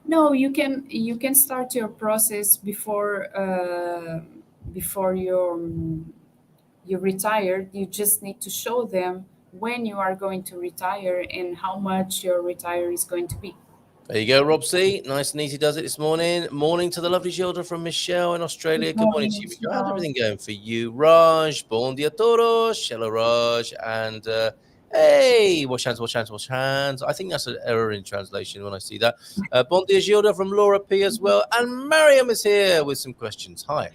No, you can start your process before you retire. You just need to show them when you are going to retire and how much your retire is going to be. There you go, Rob C. Nice and easy does it this morning. Morning to the lovely Gilda from Michelle in Australia. Good morning to you, Michelle. How's everything going for you? Raj, bon dia todos, hello Raj, and hey, wash hands, wash hands, wash hands. I think that's an error in translation when I see that. Bon dia Gilda from Laura P as well, and Mariam is here with some questions. Hi.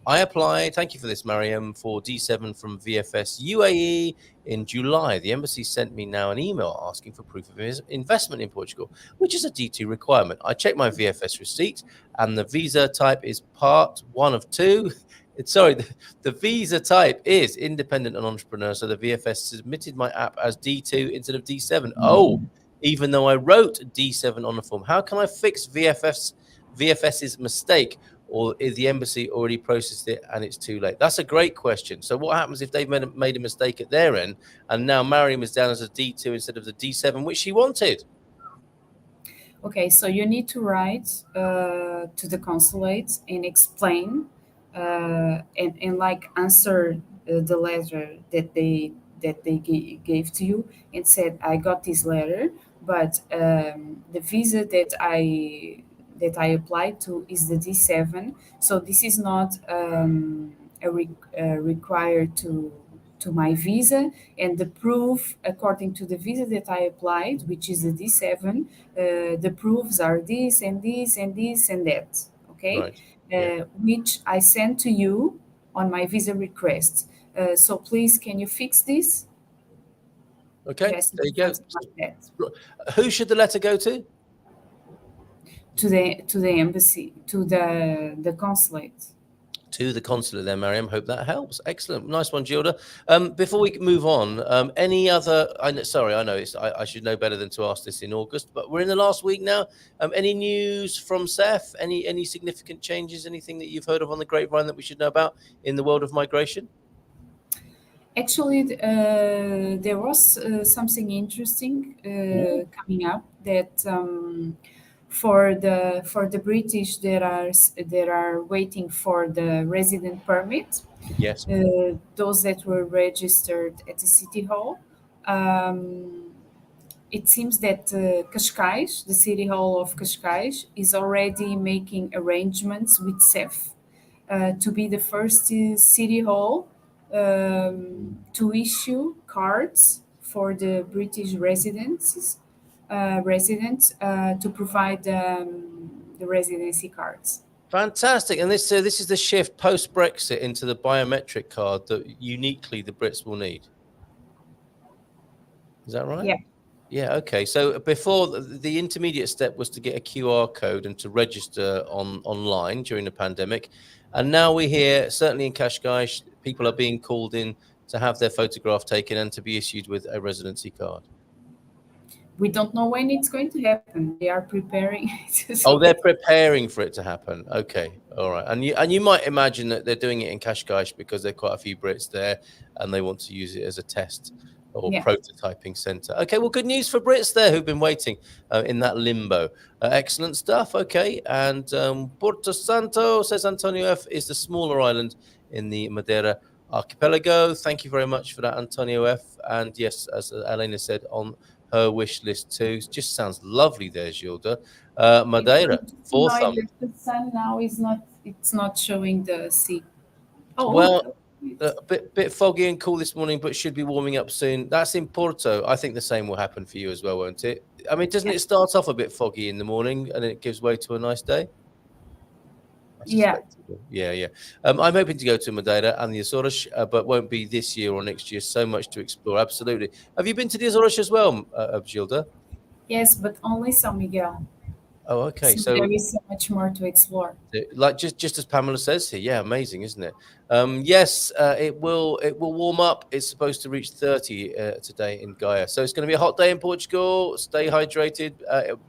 I applied, thank you for this, Mariam, for D7 from VFS UAE in July. The embassy sent me now an email asking for proof of investment in Portugal, which is a D2 requirement. I checked my VFS receipt, and the visa type is part 1 of 2. The visa type is independent and entrepreneur, so the VFS submitted my app as D2 instead of D7. Oh, even though I wrote D7 on the form. How can I fix VFS's mistake? Or is the embassy already processed it and it's too late? That's a great question. So what happens if they've made a mistake at their end and now Mariam is down as a D2 instead of the D7, which she wanted? Okay, so you need to write to the consulate and explain and like answer the letter that they gave to you and said, I got this letter, but the visa that I applied to is the D7, so this is not required to my visa, and the proof according to the visa that I applied, which is the D7, the proofs are this and this and this and that. Okay, Right. Yeah. which I sent to you on my visa request. So please, can you fix this? Okay, Yes, there you go. like that. Who should the letter go to? To the embassy, to the consulate. To the consulate there, Mariam. Hope that helps. Excellent. Nice one, Gilda. Before we move on, any other... I know I should know better than to ask this in August, but we're in the last week now. Any news from Seth? Any significant changes? Anything that you've heard of on the grapevine that we should know about in the world of migration? Actually, there was something interesting coming up that for the British that are waiting for the resident permit. Yes. Those that were registered at the city hall. It seems that Cascais, the city hall of Cascais, is already making arrangements with CEF to be the first city hall to issue cards for the British residents to provide the residency cards. Fantastic. And this is the shift post-Brexit into the biometric card that uniquely the Brits will need. Is that right? Yeah. Yeah, okay. So before, the intermediate step was to get a QR code and to register online during the pandemic. And now we hear, certainly in Cascais, people are being called in to have their photograph taken and to be issued with a residency card. We don't know when it's going to happen. They are preparing. Oh, they're preparing for it to happen. Okay, all right. And you might imagine that they're doing it in Cascais because there are quite a few Brits there, and they want to use it as a test or prototyping center. Okay, well, good news for Brits there who've been waiting in that limbo. Excellent stuff. Okay, and Porto Santo, says Antonio F, is the smaller island in the Madeira archipelago. Thank you very much for that, Antonio F. And yes, as Elena said, on her wish list too. Just sounds lovely there, Gilda. Madeira, four thumb. The sun now is not showing the sea. Oh, well, a bit foggy and cool this morning, but should be warming up soon. That's in Porto. I think the same will happen for you as well, won't it? I mean, doesn't it start off a bit foggy in the morning and it gives way to a nice day? Yeah. Yeah. I'm hoping to go to Madeira and the Azores, but won't be this year or next year. So much to explore. Absolutely. Have you been to the Azores as well, Gilda? Yes, but only São Miguel. Oh, okay. So there is so much more to explore. Like just as Pamela says here, yeah, amazing, isn't it? Yes, it will warm up. It's supposed to reach 30 today in Gaia, so it's going to be a hot day in Portugal. Stay hydrated.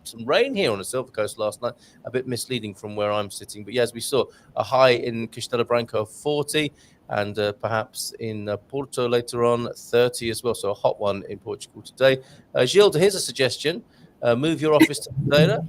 Some rain here on the Silver Coast last night, a bit misleading from where I'm sitting, but yeah, as we saw, a high in Castelo Branco of 40, and perhaps in Porto later on 30 as well. So a hot one in Portugal today. Gilda, here's a suggestion: move your office to Madeira.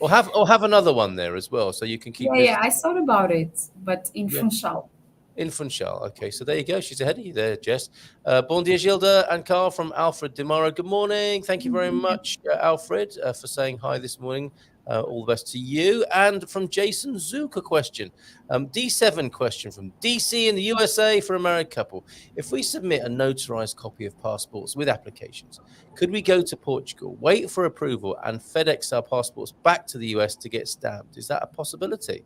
Or have another one there as well, so you can keep. Yeah, I thought about it, but in Yeah. Funchal. In Funchal. Okay, so there you go. She's ahead of you there, Jess. Bon dia, Gilda and Carl from Alfred Demara. Good morning. Thank you very much, Alfred, for saying hi this morning. All the best to you. And from Jason Zook, a question. D7 question from DC in the USA for a married couple. If we submit a notarized copy of passports with applications, could we go to Portugal, wait for approval, and FedEx our passports back to the US to get stamped? Is that a possibility?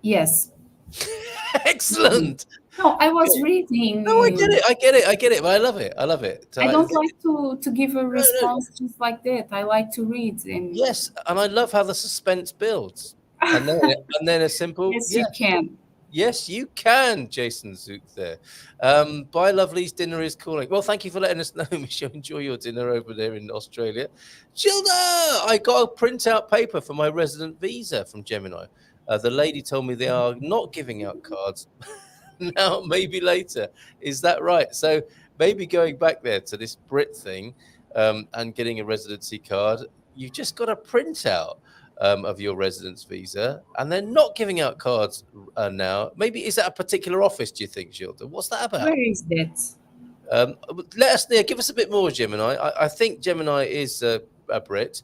Yes. Excellent. No, I was reading. No, I get it. But I love it. So I don't like to give a response just like that. I like to read. And yes, and I love how the suspense builds. And then a simple yes, you can. Yes, you can, Jason Zook there. Bye, lovelies. Dinner is calling. Well, thank you for letting us know, Michelle. Enjoy your dinner over there in Australia. Gilda, I got a printout paper for my resident visa from Gemini. The lady told me they are not giving out cards. Now, maybe later. Is that right? So maybe going back there to this Brit thing and getting a residency card, you've just got a printout of your residence visa, and they're not giving out cards now. Maybe is that a particular office, do you think, Gilda? What's that about? Where is that? Let us know. Give us a bit more, Gemini. I think Gemini is a Brit.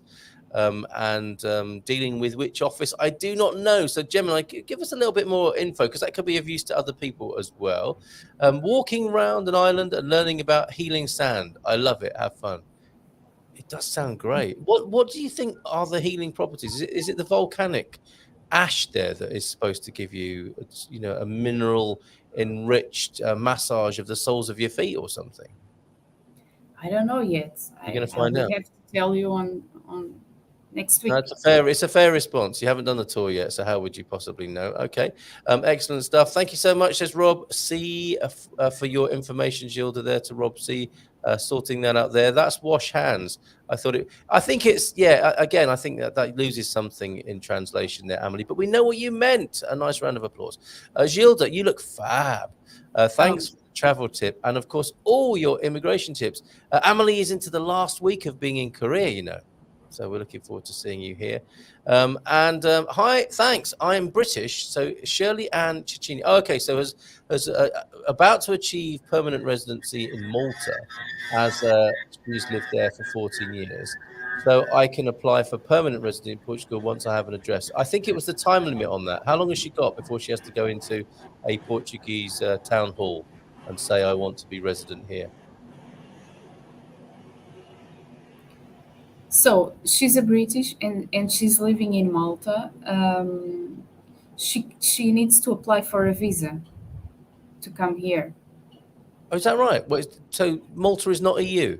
And dealing with which office, I do not know. So Gemini, give us a little bit more info, because that could be of use to other people as well. Walking around an island and learning about healing sand. I love it. Have fun. It does sound great. What do you think are the healing properties? Is it the volcanic ash there that is supposed to give you, a mineral enriched massage of the soles of your feet or something? I don't know yet. You're going to find out. I have to tell you on next week. It's a fair response. You haven't done the tour yet, so how would you possibly know? Okay, excellent stuff. Thank you so much, says Rob C, for your information, Gilda, there to Rob C, sorting that out there. That's wash hands. I think it's again, I think that loses something in translation there, Amelie, but we know what you meant. A nice round of applause. Gilda, you look fab. Thanks for the travel tip, and of course all your immigration tips. Amelie is into the last week of being in Korea, so we're looking forward to seeing you here. Hi, thanks. I am British. So Shirley Ann Cicchini. Okay, so has about to achieve permanent residency in Malta, as she's lived there for 14 years. So I can apply for permanent residency in Portugal once I have an address. I think it was the time limit on that. How long has she got before she has to go into a Portuguese town hall and say, I want to be resident here? So she's a British and she's living in Malta. She needs to apply for a visa to come here. Oh, is that right? So Malta is not EU?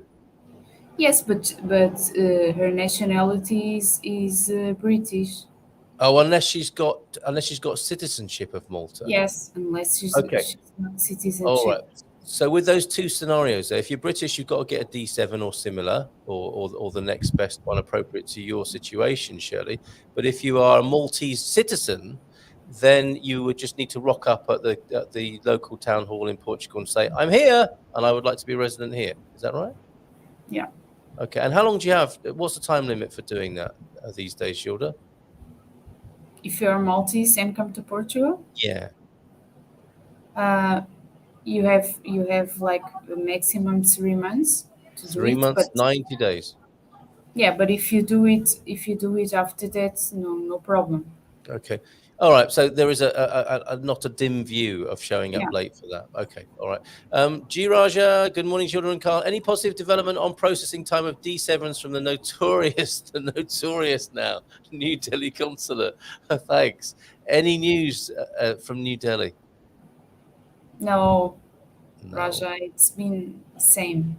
Yes, but her nationality is British. Oh, unless she's got citizenship of Malta. Yes, unless she's not citizenship. All right. So with those two scenarios there, if you're British, you've got to get a D7 or similar, or the next best one appropriate to your situation, Shirley. But if you are a Maltese citizen, then you would just need to rock up at the local town hall in Portugal and say, I'm here and I would like to be a resident here. Is that right? Yeah. Okay. And how long do you have? What's the time limit for doing that these days, Gilda? If you're Maltese and come to Portugal? Yeah. You have like a maximum 3 months. 3 months, 90 days. Yeah, but if you do it after that, no problem. Okay. All right. So there is a not a dim view of showing up late for that. Okay. All right. G Raja, good morning, Gilda and Carl. Any positive development on processing time of D7s from the notorious now New Delhi consulate? Thanks. Any news from New Delhi? No, No. Raja, it's been same.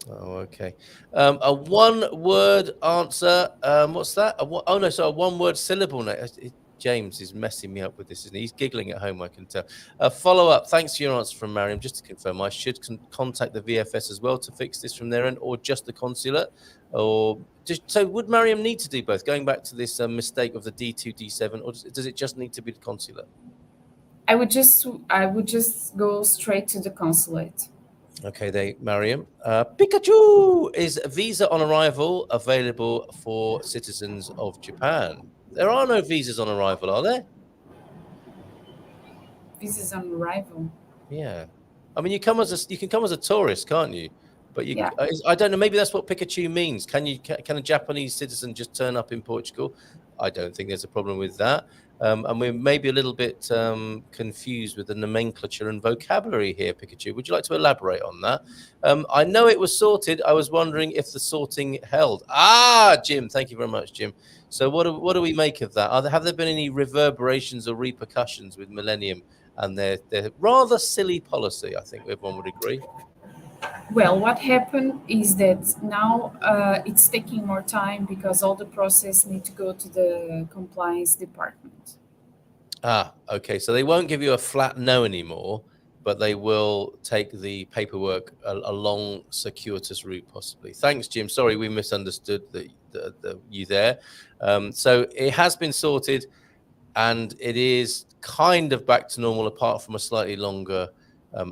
Oh, okay. A one-word answer. What's that? Oh no, so a one-word syllable. James is messing me up with this, isn't he? He's giggling at home, I can tell. Follow-up. Thanks for your answer from Mariam. Just to confirm, I should contact the VFS as well to fix this from their end, or just the consulate, or just so would Mariam need to do both? Going back to this mistake of the D2, D7, or does it just need to be the consulate? I would just go straight to the consulate. Okay, Mariam. Pikachu, is visa on arrival available for citizens of Japan? There are no visas on arrival, are there? Visas on arrival. Yeah. I mean, you can come as a tourist, can't you? But Yeah. I don't know. Maybe that's what Pikachu means. Can a Japanese citizen just turn up in Portugal? I don't think there's a problem with that. And we're maybe a little bit confused with the nomenclature and vocabulary here, Pikachu. Would you like to elaborate on that? I know it was sorted. I was wondering if the sorting held. Jim, thank you very much, Jim. So what do we make of that? Have there been any reverberations or repercussions with Millennium and their rather silly policy? I think everyone would agree. Well, what happened is that now it's taking more time because all the process need to go to the compliance department. Okay. So they won't give you a flat no anymore, but they will take the paperwork a long, circuitous route, possibly. Thanks, Jim. Sorry, we misunderstood you there. So it has been sorted, and it is kind of back to normal, apart from a slightly longer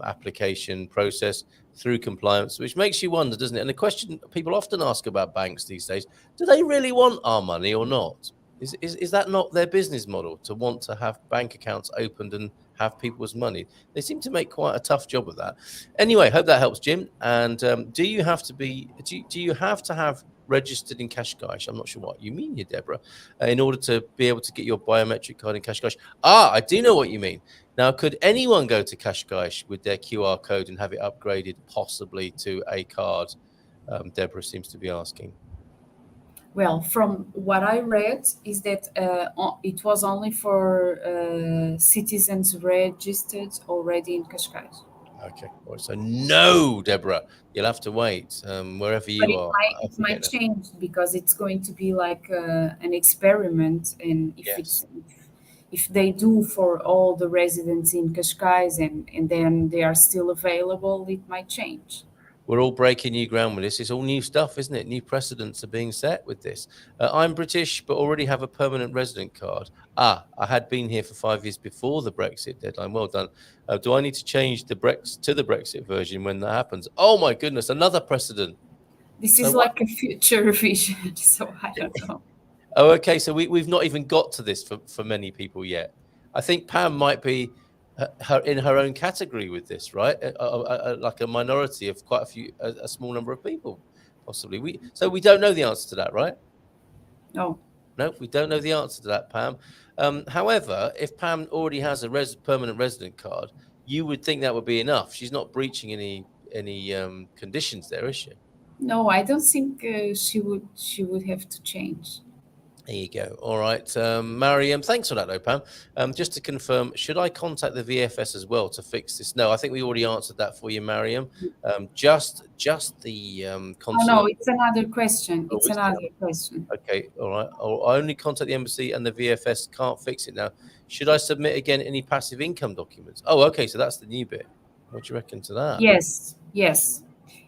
application process through compliance, which makes you wonder, doesn't it? And the question people often ask about banks these days: do they really want our money or not? Is that not their business model, to want to have bank accounts opened and have people's money? They seem to make quite a tough job of that. Anyway, hope that helps, Jim. And do you have to have registered in Qashqai? I'm not sure what you mean here, Deborah, in order to be able to get your biometric card in Qashqai. I do know what you mean. Now, could anyone go to Qashqai with their QR code and have it upgraded possibly to a card? Deborah seems to be asking. Well, from what I read is that it was only for citizens registered already in Qashqai. Okay. So no, Deborah, you'll have to wait wherever you are. It might change because it's going to be like an experiment, and if they do for all the residents in Qashqai and then they are still available, it might change. We're all breaking new ground with this. It's all new stuff, isn't it? New precedents are being set with this. I'm British, but already have a permanent resident card. I had been here for 5 years before the Brexit deadline. Well done. Do I need to change the Brexit version when that happens? Oh my goodness, another precedent. This is like a future vision, so I don't know. Oh, okay. So we've not even got to this for many people yet. I think Pam might be in her own category with this, right? Like a minority of quite a small number of people, possibly. We don't know the answer to that, right? No, we don't know the answer to that, Pam. However, if Pam already has a permanent resident card, you would think that would be enough. She's not breaching any conditions there, is she? No, I don't think she would have to change. There you go. All right, Mariam, thanks for that, though, Pam. Just to confirm, should I contact the VFS as well to fix this? No, I think we already answered that for you, Mariam. Just the consulate. Oh, no, it's another question. It's another question. Okay, all right. I'll only contact the embassy and the VFS can't fix it now. Should I submit again any passive income documents? Oh, okay, so that's the new bit. What do you reckon to that? Yes.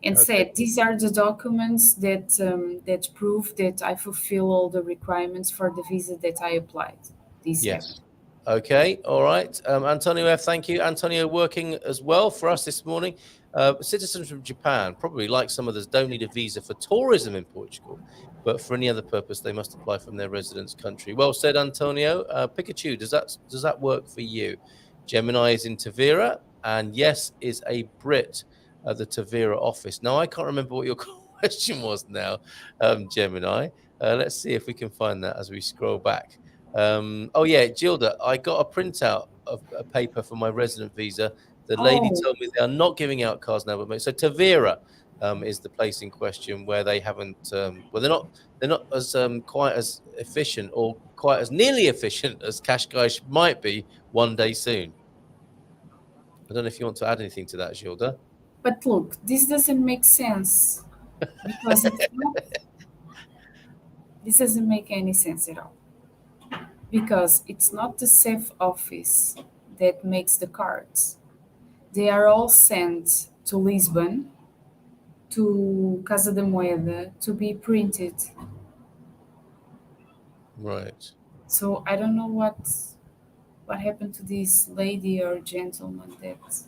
And said these are the documents that prove that I fulfill all the requirements for the visa that I applied. Yes. Okay. All right. Antonio F, thank you. Antonio working as well for us this morning. Citizens from Japan, probably like some others, don't need a visa for tourism in Portugal, but for any other purpose, they must apply from their residence country. Well said, Antonio. Pikachu, does that work for you? Gemini is in Tavira, and yes, is a Brit at the Tavira office. Now, I can't remember what your question was now, Gemini. Let's see if we can find that as we scroll back. Gilda, I got a printout of a paper for my resident visa. The lady told me they are not giving out cards now, but so Tavira is the place in question where they haven't. They're not as quite as efficient or quite as nearly efficient as Qashqai might be one day soon. I don't know if you want to add anything to that, Gilda. But look, this doesn't make sense because it's not. This doesn't make any sense at all because it's not the SEF office that makes the cards. They are all sent to Lisbon, to Casa da Moeda, to be printed. Right. So I don't know what happened to this lady or gentleman that.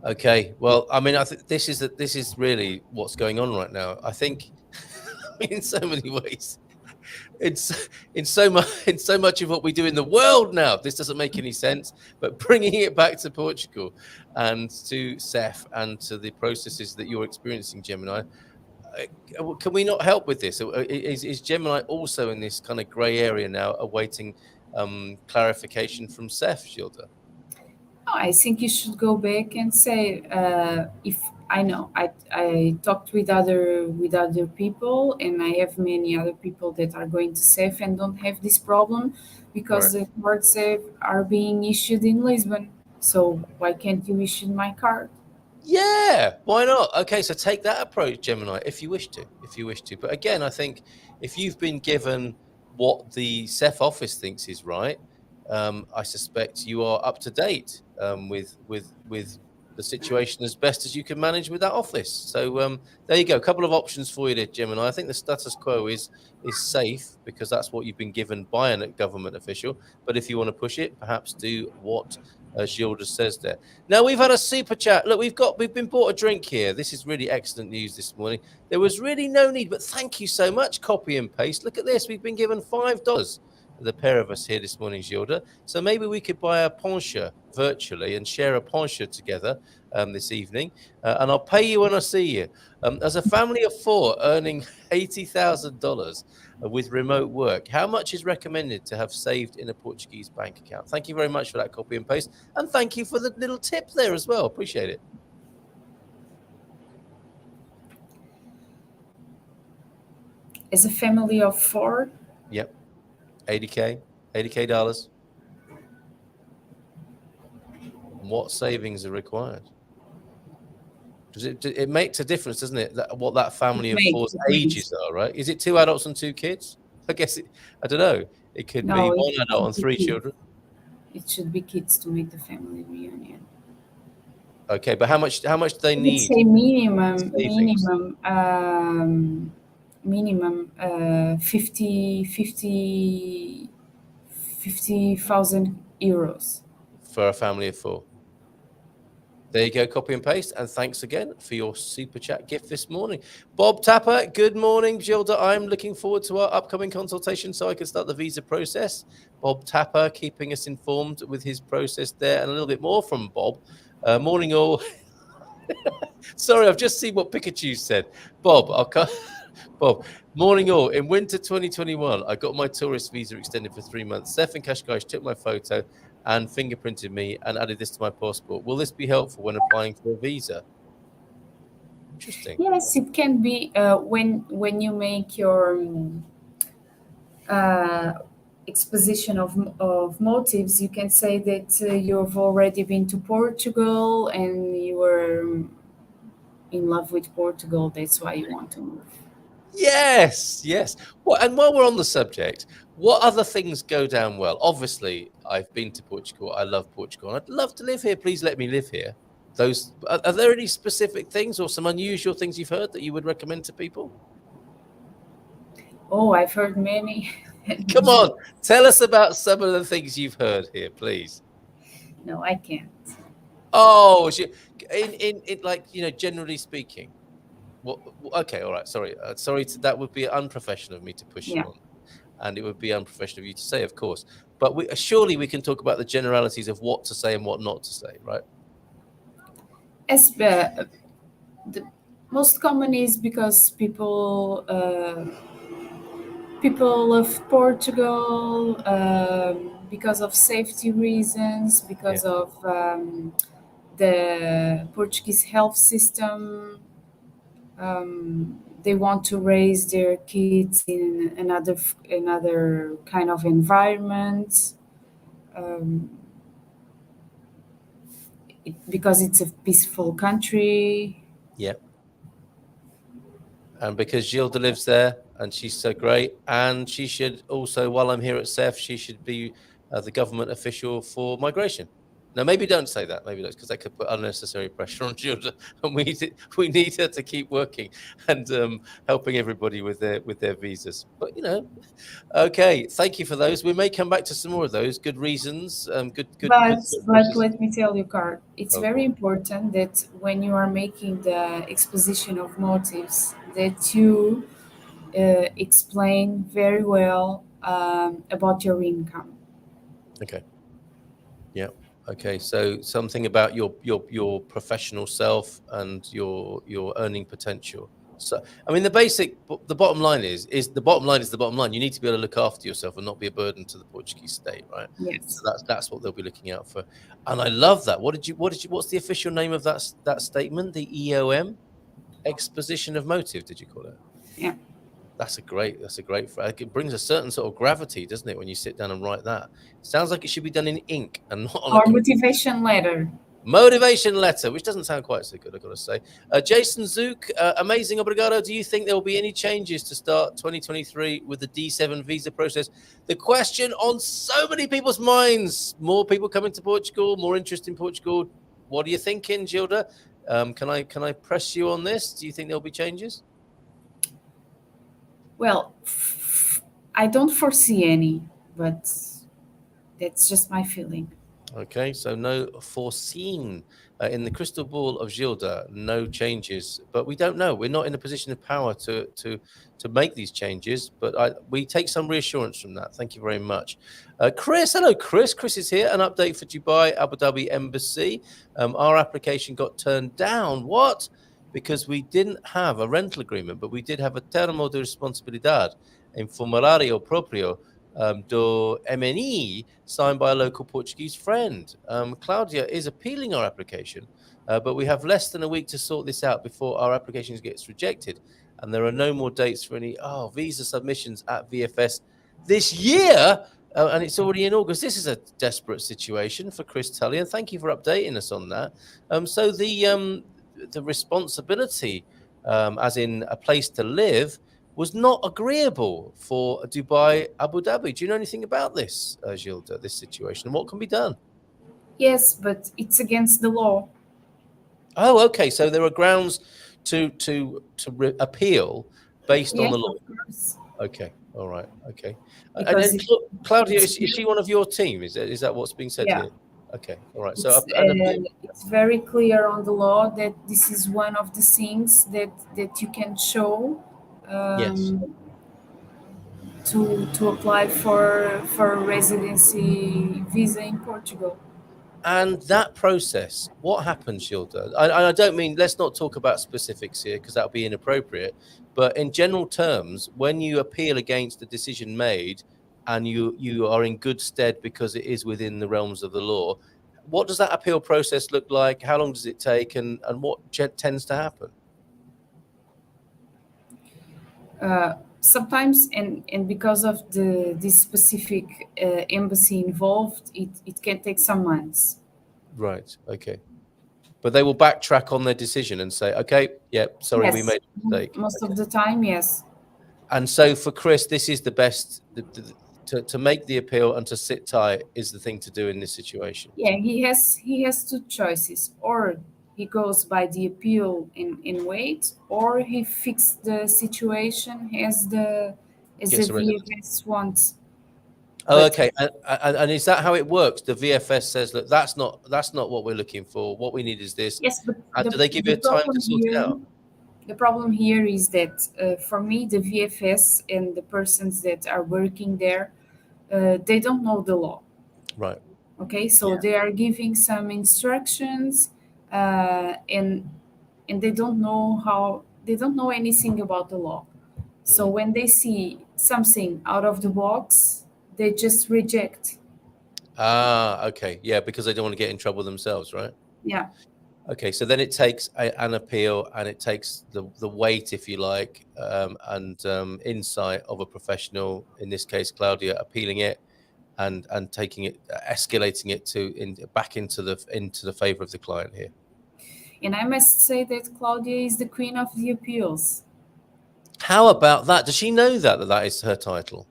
Okay. Well, I mean, I think this is really what's going on right now. I think, in so many ways, it's in so much of what we do in the world now. This doesn't make any sense. But bringing it back to Portugal and to SEF and to the processes that you're experiencing, Gemini, can we not help with this? Is Gemini also in this kind of grey area now, awaiting clarification from SEF, Gilda? No, I think you should go back and say, if I know, I talked with other people, and I have many other people that are going to SEF and don't have this problem because Right. the cards are being issued in Lisbon. So why can't you issue my card? Yeah, why not? Okay, so take that approach, Gemini, if you wish to. But again, I think if you've been given what the SEF office thinks is right, I suspect you are up to date with the situation as best as you can manage with that office. So there you go. A couple of options for you there, Gemini. I think the status quo is safe because that's what you've been given by a government official. But if you want to push it, perhaps do what Gilda says there. Now we've had a super chat. Look, we've been bought a drink here. This is really excellent news this morning. There was really no need, but thank you so much. Copy and paste. Look at this. We've been given $5. The pair of us here this morning, Gilda. So maybe we could buy a poncha virtually and share a poncha together this evening. And I'll pay you when I see you. As a family of 4 earning $80,000 with remote work, how much is recommended to have saved in a Portuguese bank account? Thank you very much for that copy and paste. And thank you for the little tip there as well. Appreciate it. As a family of 4? Yep. $80K dollars. What savings are required? Does it makes a difference, doesn't it? What that family of 4's ages are, right? Is it 2 adults and 2 kids? I guess I don't know. It could be 1 adult and 3 children. It should be kids to make the family reunion. Okay, but how much do they need? Say minimum 50,000 euros for a family of 4. There you go, copy and paste. And thanks again for your super chat gift this morning. Bob Tapper, good morning, Gilda. I'm looking forward to our upcoming consultation so I can start the visa process. Bob Tapper keeping us informed with his process there, and a little bit more from Bob. Morning all. Sorry, I've just seen what Pikachu said. Bob, Bob, morning all. In winter 2021, I got my tourist visa extended for 3 months. Seth and Kashkai's took my photo and fingerprinted me and added this to my passport. Will this be helpful when applying for a visa? Interesting. Yes, it can be when you make your exposition of motives. You can say that you've already been to Portugal and you were in love with Portugal. That's why you want to move. Yes. Well, and while we're on the subject, what other things go down well? Obviously, I've been to Portugal. I love Portugal. I'd love to live here. Please let me live here. Are there any specific things or some unusual things you've heard that you would recommend to people? Oh, I've heard many. Come on, tell us about some of the things you've heard here, please. No, I can't. Oh, in like, generally speaking. Well, okay, all right. Sorry, that would be unprofessional of me to push you on, and it would be unprofessional of you to say, of course. But surely we can talk about the generalities of what to say and what not to say, right? As the most common is because people love Portugal because of safety reasons, because of the Portuguese health system. They want to raise their kids in another kind of environment. because it's a peaceful country. Yeah. And because Gilda lives there and she's so great, and she should also, while I'm here at CEF, she should be the government official for migration. Now, maybe don't say that. Maybe that's because that could put unnecessary pressure on Gilda, and we need her to keep working and helping everybody with their visas. But okay. Thank you for those. We may come back to some more of those good reasons. Good. But let me tell you, Carl, it's Oh, very go on. important that when you are making the exposition of motives, that you explain very well about your income. Okay. Yeah. Okay. So something about your professional self and your earning potential. So I mean, the bottom line is the bottom line is the bottom line. You need to be able to look after yourself and not be a burden to the Portuguese state, right? Yes. So that's what they'll be looking out for. And I love that. What's the official name of that statement? The EOM, exposition of motive. Did you call it? Yeah. That's a great phrase. It brings a certain sort of gravity, doesn't it, when you sit down and write that? Sounds like it should be done in ink and not on Or a motivation letter. motivation letter, which doesn't sound quite so good, I've got to say. Jason Zook, amazing, obrigado. Do you think there will be any changes to start 2023 with the D7 visa process? The question on so many people's minds. More people coming to Portugal, more interest in Portugal. What are you thinking, Gilda? Can I press you on this? Do you think there'll be changes? Well, I don't foresee any, but that's just my feeling. Okay, so no foreseen in the crystal ball of Gilda, no changes, but we don't know. We're not in a position of power to make these changes, but we take some reassurance from that. Thank you very much. Chris, hello, Chris. Chris is here. An update for Dubai Abu Dhabi Embassy. Our application got turned down. What? Because we didn't have a rental agreement, but we did have a termo de responsabilidad, en formulario propio do MNE, signed by a local Portuguese friend. Claudia is appealing our application, but we have less than a week to sort this out before our application gets rejected. And there are no more dates for any visa submissions at VFS this year. And it's already in August. This is a desperate situation for Chris Tully, and thank you for updating us on that. So the responsibility, as in a place to live, was not agreeable for Dubai Abu Dhabi. Do you know anything about this, Gilda, this situation, and what can be done? Yes, but it's against the law. Oh, okay. So there are grounds to appeal based on the law. Of course. Okay. All right. Okay. Because And then Claudia, is she one of your team? Is that what's being said Yeah. here? Okay. All right. It's, So it's very clear on the law that this is one of the things that you can show yes. to apply for a residency visa in Portugal. And that process, what happens, Gilda? I don't mean, let's not talk about specifics here because that would be inappropriate. But in general terms, when you appeal against the decision made and you are in good stead because it is within the realms of the law, what does that appeal process look like? How long does it take? And what tends to happen? Sometimes, and because of this specific embassy involved, it can take some months. Right. Okay. But they will backtrack on their decision and say, okay, yeah, sorry, Yes. we made a mistake. Most of the time, yes. And so for Chris, this is the best, to make the appeal and to sit tight is the thing to do in this situation. Yeah, he has two choices. Or he goes by the appeal and wait, or he fixes the situation as the VFS wants. Oh, okay. And is that how it works? The VFS says, look, that's not what we're looking for. What we need is this. Yes, but do they give you a time to sort it out? The problem here is that for me, the VFS and the persons that are working there, they don't know the law. Right. Okay, so they are giving some instructions, and they don't know anything about the law. So when they see something out of the box, they just reject. Okay. Yeah, because they don't want to get in trouble themselves, right? Yeah. Okay, so then it takes an appeal, and it takes the weight, if you like, and insight of a professional, in this case, Claudia, appealing it. and taking it, escalating it back into the favor of the client here. And I must say that Claudia is the queen of the appeals. How about that? Does she know that is her title?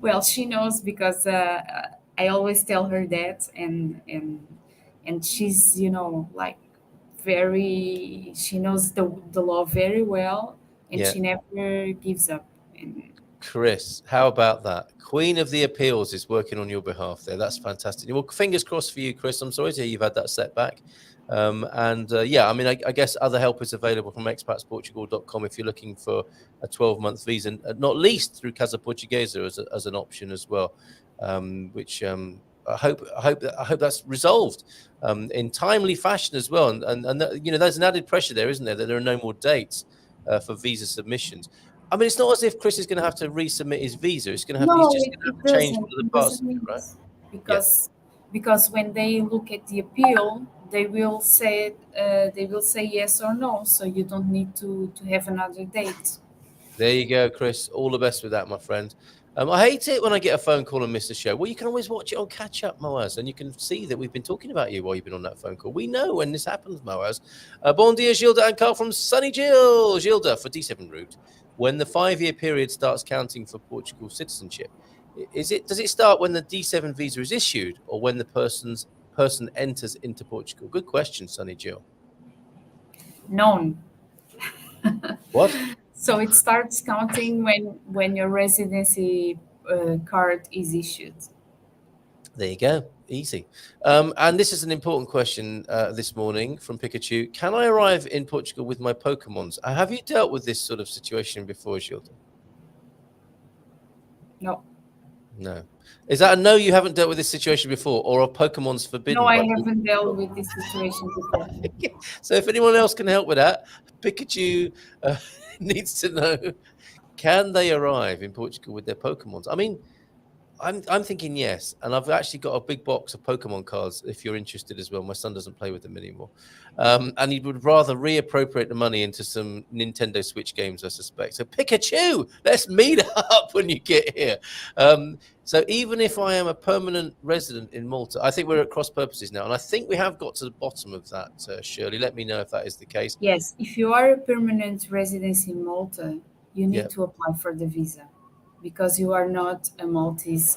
Well, she knows because I always tell her that, and she's, you know, like she knows the law very well, and Yeah. she never gives up. And Chris, how about that? Queen of the Appeals is working on your behalf there. That's fantastic. Well, fingers crossed for you, Chris. I'm sorry to hear you've had that setback. Yeah, I mean, I guess other help is available from expatsportugal.com if you're looking for a 12-month visa, not least through Casa Portuguesa as an option as well, which I hope that's resolved in timely fashion as well. And you know, there's an added pressure there, isn't there, that there are no more dates for visa submissions. I mean, it's not as if Chris is going to have to resubmit his visa. It's going to have no, he's just going to have to change doesn't. the It parts, doesn't mean right? this. Because when they look at the appeal, they will say yes or no. So you don't need to have another date. There you go, Chris. All the best with that, my friend. I hate it when I get a phone call and miss the show. Well, you can always watch it on catch up, Moaz, and you can see that we've been talking about you while you've been on that phone call. We know when this happens, Moaz. Bon dia, Gilda and Carl from sunny Gilda for D7 route. When the 5-year period starts counting for Portugal citizenship, does it start when the D7 visa is issued or when the person enters into Portugal? Good question, Sunny Jill. None. What? So it starts counting when your residency card is issued. There you go. Easy. And this is an important question this morning from Pikachu. Can I arrive in Portugal with my Pokemons? Have you dealt with this sort of situation before, Gilda? No. No. Is that a no, you haven't dealt with this situation before, or are Pokemons forbidden? No, I haven't dealt with this situation before. So if anyone else can help with that, Pikachu needs to know, can they arrive in Portugal with their Pokemons? I mean, I'm thinking yes, and I've actually got a big box of Pokemon cards if you're interested as well. My son doesn't play with them anymore, and he would rather reappropriate the money into some Nintendo Switch games, I suspect. So Pikachu, let's meet up when you get here. So even if I am a permanent resident in Malta, I think we're at cross purposes now, and I think we have got to the bottom of that. Shirley, let me know if that is the case. Yes, if you are a permanent resident in Malta, you need to apply for the visa. Because you are not a Maltese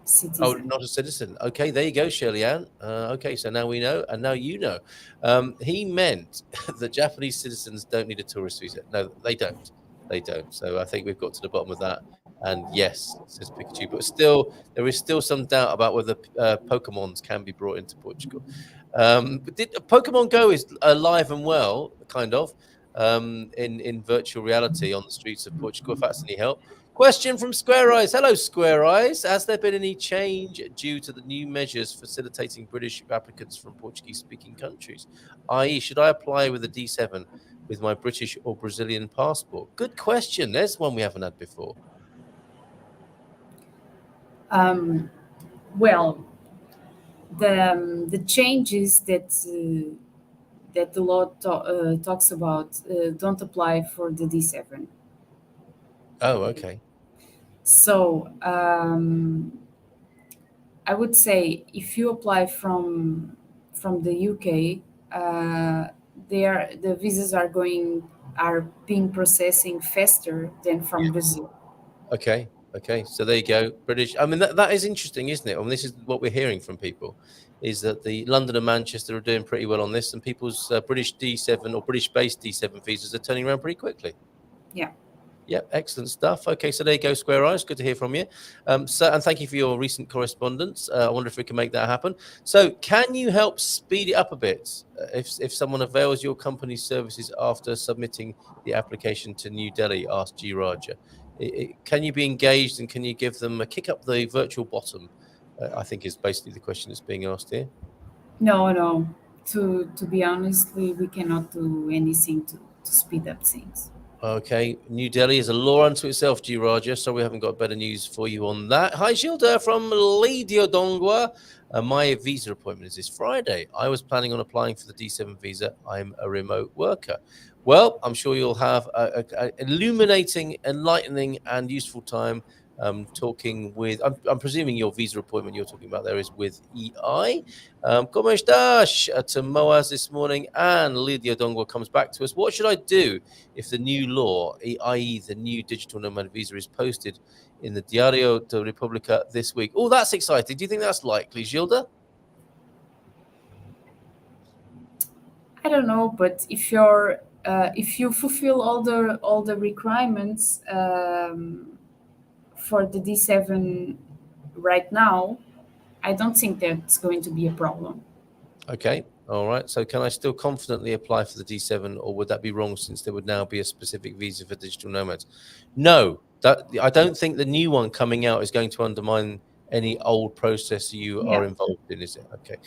citizen. Oh, not a citizen. Okay, there you go, Shirley Ann. Okay, so now we know, and now you know. He meant that Japanese citizens don't need a tourist visa. No, they don't. They don't. So I think we've got to the bottom of that. And yes, says Pikachu, but still, there is still some doubt about whether Pokemons can be brought into Portugal. But Pokemon Go is alive and well, kind of. In virtual reality on the streets of Portugal, if that's any help. Question from Square Eyes. Hello, Square Eyes. Has there been any change due to the new measures facilitating British applicants from Portuguese-speaking countries? I.e., should I apply with a D7 with my British or Brazilian passport? Good question. There's one we haven't had before. Well, the changes that the law talks about don't apply for the D7. Oh, okay. So I would say if you apply from the UK, the visas are being processing faster than from Brazil. Okay. So there you go. British. I mean, that is interesting, isn't it? I mean, this is what we're hearing from people, is that the London and Manchester are doing pretty well on this, and people's British D7 or British-based D7 visas are turning around pretty quickly. Yeah. Yeah, excellent stuff. Okay, so there you go, Square Eyes. Good to hear from you. And thank you for your recent correspondence. I wonder if we can make that happen. So can you help speed it up a bit if someone avails your company's services after submitting the application to New Delhi, asked G. Raja. Can you be engaged and can you give them a kick up the virtual bottom? I think is basically the question that's being asked here. No. To be honest, we cannot do anything to speed up things. Okay, New Delhi is a law unto itself, G. Raja, so we haven't got better news for you on that. Hi, Gilda from Lidio Dongwa. My visa appointment is this Friday. I was planning on applying for the D7 visa. I'm a remote worker. Well, I'm sure you'll have an illuminating, enlightening, and useful time talking with, I'm presuming your visa appointment you're talking about there is with EI. Como estás? To Moaz this morning, and Lydia Dongwa comes back to us. What should I do if the new law, i.e. the new digital nomad visa, is posted in the Diario de República this week? Oh, that's exciting. Do you think that's likely, Gilda? I don't know, but if you fulfill all the requirements for the D7 right now, I don't think that's going to be a problem. Okay. All right. So can I still confidently apply for the D7, or would that be wrong since there would now be a specific visa for digital nomads? No, I don't think the new one coming out is going to undermine any old process you are involved in, is it? Okay.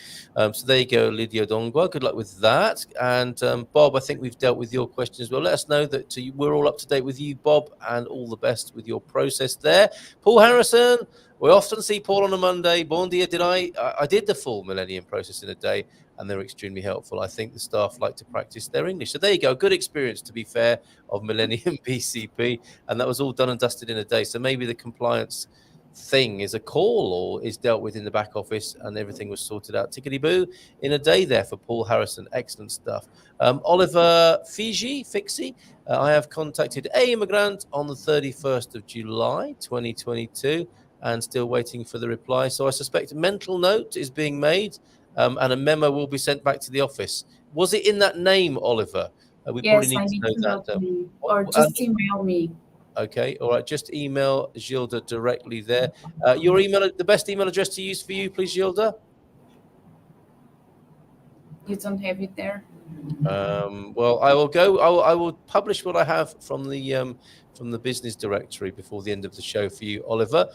So there you go, Lydia Dongwa. Good luck with that. And Bob, I think we've dealt with your question as well. Let us know that we're all up to date with you, Bob, and all the best with your process there. Paul Harrison, we often see Paul on a Monday. Bon dia, I did the full Millennium process in a day, and they're extremely helpful. I think the staff like to practice their English. So there you go. Good experience, to be fair, of Millennium BCP. And that was all done and dusted in a day. So maybe the compliance thing is a call or is dealt with in the back office, and everything was sorted out tickety boo in a day there for Paul Harrison. Excellent stuff. Oliver Fixie, I have contacted a immigrant on the 31st of July 2022 and still waiting for the reply. So I suspect a mental note is being made, and a memo will be sent back to the office. Was it in that name, Oliver? We Yes, probably need I to need know to that. know, or just email me. Okay, all right. Just email Gilda directly there. Your email, the best email address to use for you, please, Gilda. You don't have it there. Well, I will go. I will publish what I have from the business directory before the end of the show for you, Oliver.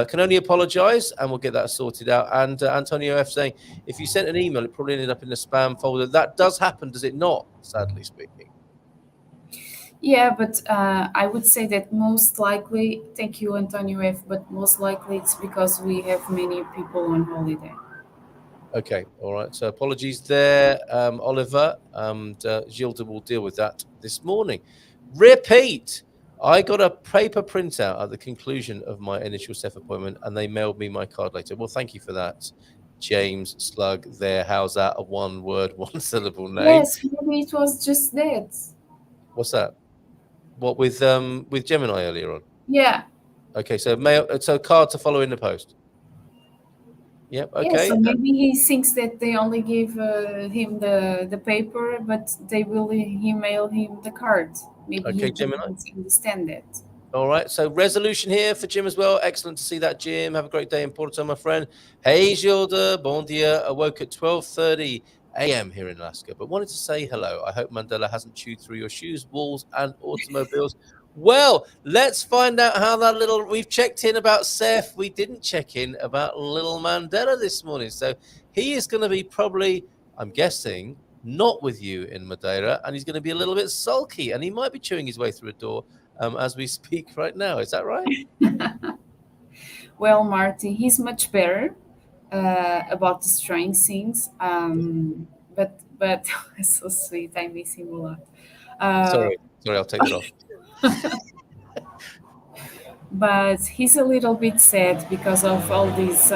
Can only apologise, and we'll get that sorted out. And Antonio F saying, if you sent an email, it probably ended up in the spam folder. That does happen, does it not? Sadly speaking. Yeah, but I would say that most likely, thank you, Antonio F., but most likely it's because we have many people on holiday. Okay, all right. So apologies there, Oliver. Gilda will deal with that this morning. Repeat. I got a paper printout at the conclusion of my initial SEF appointment, and they mailed me my card later. Well, thank you for that, James Slug. There, how's that? A one-word, one-syllable name? Yes, maybe it was just that. What's that? What with Gemini earlier on? Yeah. Okay, so card to follow in the post. Yep. Okay. Yeah, so maybe he thinks that they only gave him the paper, but they will email him the card. Maybe he doesn't understand that. All right. So resolution here for Jim as well. Excellent to see that, Jim. Have a great day in Porto, my friend. Hey, Gilda. Bon dia. Awoke at 12:30 a.m. here in Alaska, but wanted to say hello. I hope Mandela hasn't chewed through your shoes, walls, and automobiles. Well, let's find out how we've checked in about Seth. We didn't check in about little Mandela this morning. So he is going to be probably, I'm guessing, not with you in Madeira, and he's going to be a little bit sulky, and he might be chewing his way through a door as we speak right now. Is that right? Well, Marty, he's much better about destroying things. But so sweet. I miss him a lot. Sorry, I'll take it off. But he's a little bit sad because of all this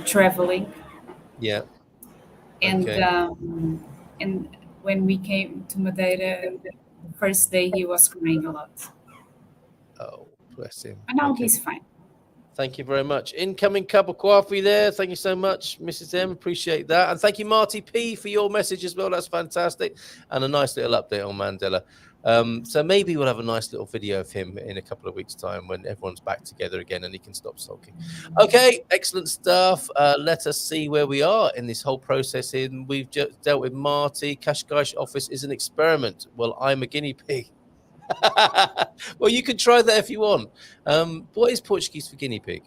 traveling. Yeah. And and when we came to Madeira, the first day he was crying a lot. Oh, bless him. But now he's fine. Thank you very much. Incoming cup of coffee there. Thank you so much, Mrs. M. Appreciate that. And thank you, Marty P, for your message as well. That's fantastic. And a nice little update on Mandela. So maybe we'll have a nice little video of him in a couple of weeks' time when everyone's back together again and he can stop sulking. Okay, excellent stuff. Let us see where we are in this whole process. We've just dealt with Marty. Kashkai's office is an experiment. Well, I'm a guinea pig. Well, you can try that if you want. What is Portuguese for guinea pig?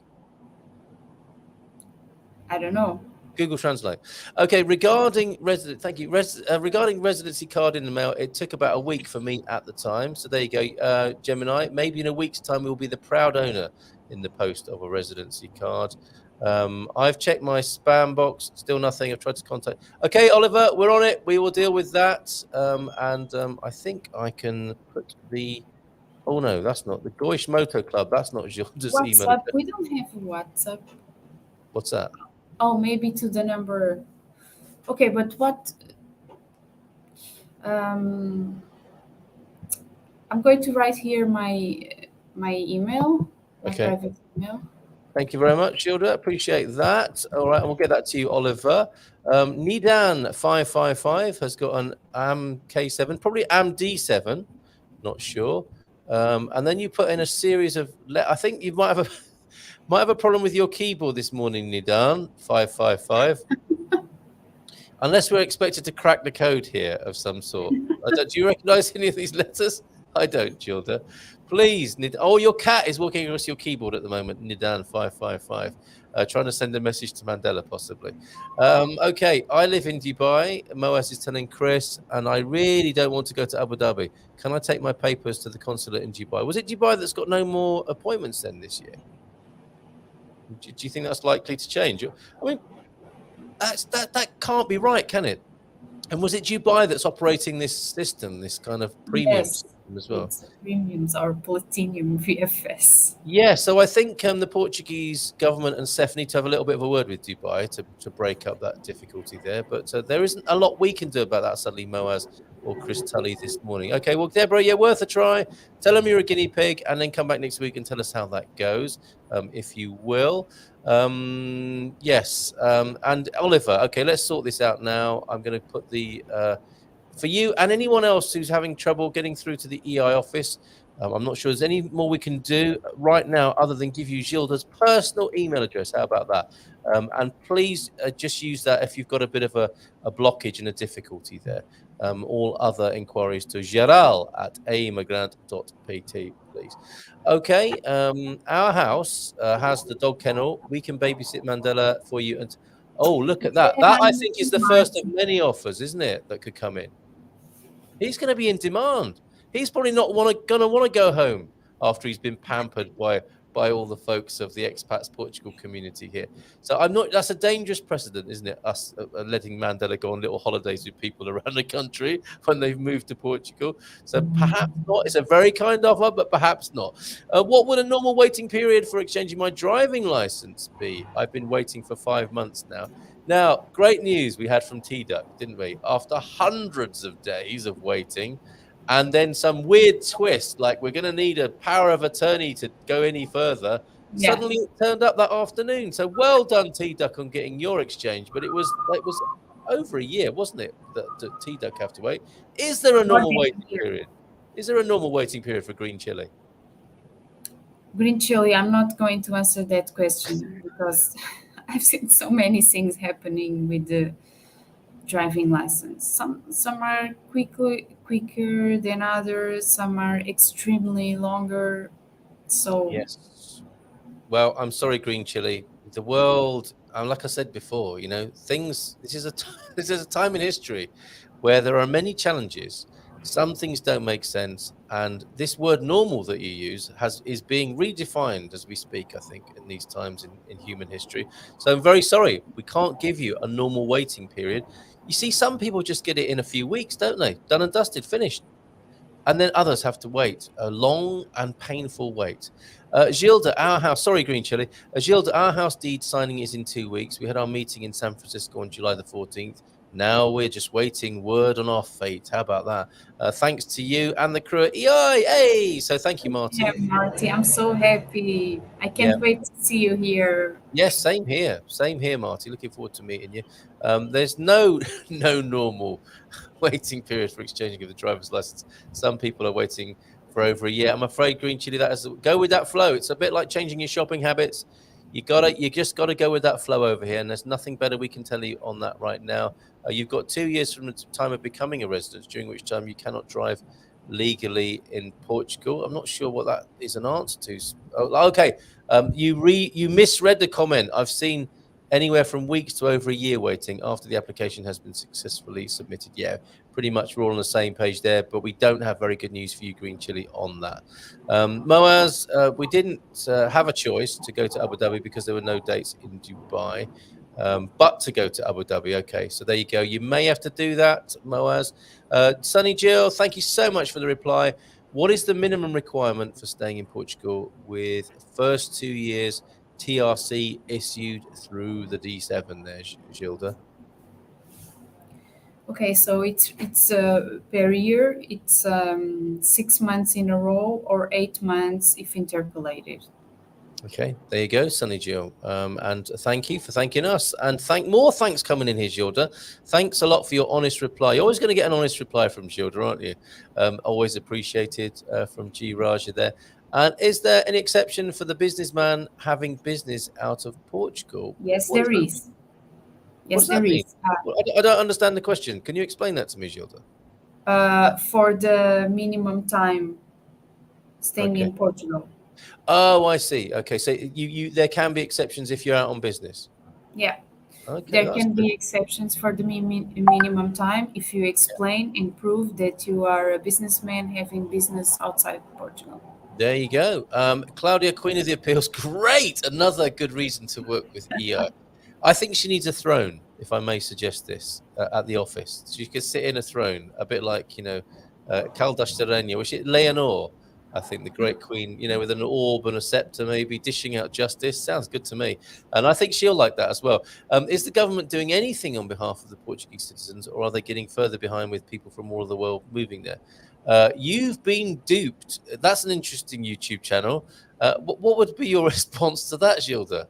I don't know. Google Translate. Okay, regarding regarding residency card in the mail, it took about a week for me at the time. So there you go, Gemini. Maybe in a week's time, we'll be the proud owner in the post of a residency card. I've checked my spam box, still nothing. I've tried to contact. Okay, Oliver, we're on it. We will deal with that. And I think I can put the Oh no, that's not the Goish Moto Club. That's not Gilda's email WhatsApp. address. We don't have WhatsApp. What's that? Oh, maybe to the number. Okay, but what? Um, I'm going to write here my email, my Okay. private email. Thank you very much, Gilda. Appreciate that. All right, and we'll get that to you, Oliver. Nidan555 has got an AM-K7, probably AM-D7, not sure. And then you put in a series of, I think you might have a problem with your keyboard this morning, Nidan555. Unless we're expected to crack the code here of some sort. Do you recognize any of these letters? I don't, Gilda. Please, oh, your cat is walking across your keyboard at the moment, Nidan555, trying to send a message to Mandela, possibly. Okay, I live in Dubai. Moaz is telling Chris, and I really don't want to go to Abu Dhabi. Can I take my papers to the consulate in Dubai? Was it Dubai that's got no more appointments then this year? Do you think that's likely to change? I mean, that can't be right, can it? And was it Dubai that's operating this system, this kind of premium system as well? It's premiums or platinum VFS. Yeah, so I think the Portuguese government and Seth need to have a little bit of a word with Dubai to break up that difficulty there. But there isn't a lot we can do about that, suddenly, Moaz or Chris Tully this morning. Okay, well, Deborah, yeah, worth a try. Tell them you're a guinea pig and then come back next week and tell us how that goes, if you will. Yes, and Oliver, okay, let's sort this out now. I'm going to put the for you and anyone else who's having trouble getting through to the EI office. I'm not sure there's any more we can do right now other than give you Gilda's personal email address. How about that? And please just use that if you've got a bit of a blockage and a difficulty there. All other inquiries to geral@aimigrant.pt, please. Okay, our house has the dog kennel. We can babysit Mandela for you. And oh, look at that. That, I think, is the first of many offers, isn't it, that could come in? He's going to be in demand. He's probably not going to want to go home after he's been pampered by all the folks of the Expats Portugal community here. So that's a dangerous precedent, isn't it? Us letting Mandela go on little holidays with people around the country when they've moved to Portugal. So perhaps not. It's a very kind offer, but perhaps not. What would a normal waiting period for exchanging my driving license be? I've been waiting for 5 months now. Now, great news we had from T-Duck, didn't we? After hundreds of days of waiting, and then some weird twist, like we're going to need a power of attorney to go any further. Yeah. Suddenly it turned up that afternoon. So well done, T-Duck, on getting your exchange. But it was over a year, wasn't it, that T-Duck have to wait? Is there a normal waiting period? Is there a normal waiting period for green chili? Green chili, I'm not going to answer that question because I've seen so many things happening with the driving license. Some are quicker than others. Some are extremely longer. So yes. Well, I'm sorry, green chili. The world, like I said before, things. This is a time in history where there are many challenges. Some things don't make sense, and this word "normal" that you use is being redefined as we speak. I think in these times in human history. So I'm very sorry, we can't give you a normal waiting period. You see, some people just get it in a few weeks, don't they? Done and dusted, finished. And then others have to wait, a long and painful wait. Gilda, our house, sorry, green chili. Gilda, our house deed signing is in 2 weeks. We had our meeting in San Francisco on July the 14th. Now we're just waiting word on our fate. How about that? Thanks to you and the crew at EI. Hey! So thank you, Marty. Yeah, Marty, I'm so happy. I can't wait to see you here. Yes, same here. Same here, Marty. Looking forward to meeting you. There's no normal waiting period for exchanging of the driver's license. Some people are waiting for over a year. I'm afraid, green chili, go with that flow. It's a bit like changing your shopping habits. You just gotta go with that flow over here, and there's nothing better we can tell you on that right now. You've got 2 years from the time of becoming a resident, during which time you cannot drive legally in Portugal. I'm not sure what that is an answer to. Oh, okay, you misread the comment. I've seen anywhere from weeks to over a year waiting after the application has been successfully submitted. Yeah, pretty much we're all on the same page there, but we don't have very good news for you, green chili, on that. Moaz, we didn't have a choice to go to Abu Dhabi because there were no dates in Dubai, but to go to Abu Dhabi. Okay, so there you go. You may have to do that, Moaz. Sunny Jill, thank you so much for the reply. What is the minimum requirement for staying in Portugal with first 2 years TRC issued through the D7 there, Gilda? Okay, so it's per year. It's 6 months in a row or 8 months if interpolated. Okay, there you go, Sunny Jill. And thank you for thanking us. And thanks coming in here, Gilda. Thanks a lot for your honest reply. You're always going to get an honest reply from Gilda, aren't you? Always appreciated from G Raja there. And is there any exception for the businessman having business out of Portugal? Yes, What there does that- is. What Yes, does that there mean? is. Well, I don't understand the question. Can you explain that to me, Gilda? For the minimum time staying Okay. in Portugal. Oh, I see. Okay, so you there can be exceptions if you're out on business. Yeah. Okay, There that's can good. be exceptions for the minimum time if you explain and prove that you are a businessman having business outside Portugal. There you go. Claudia, Queen of the Appeals. Great. Another good reason to work with EO. I think she needs a throne, if I may suggest this, at the office. She could sit in a throne, a bit like, Caldas Terreno, which is Leonor, I think, the great queen, with an orb and a scepter, maybe dishing out justice. Sounds good to me. And I think she'll like that as well. Is the government doing anything on behalf of the Portuguese citizens, or are they getting further behind with people from all over the world moving there? You've been duped. That's an interesting YouTube channel. What would be your response to that, Gilda?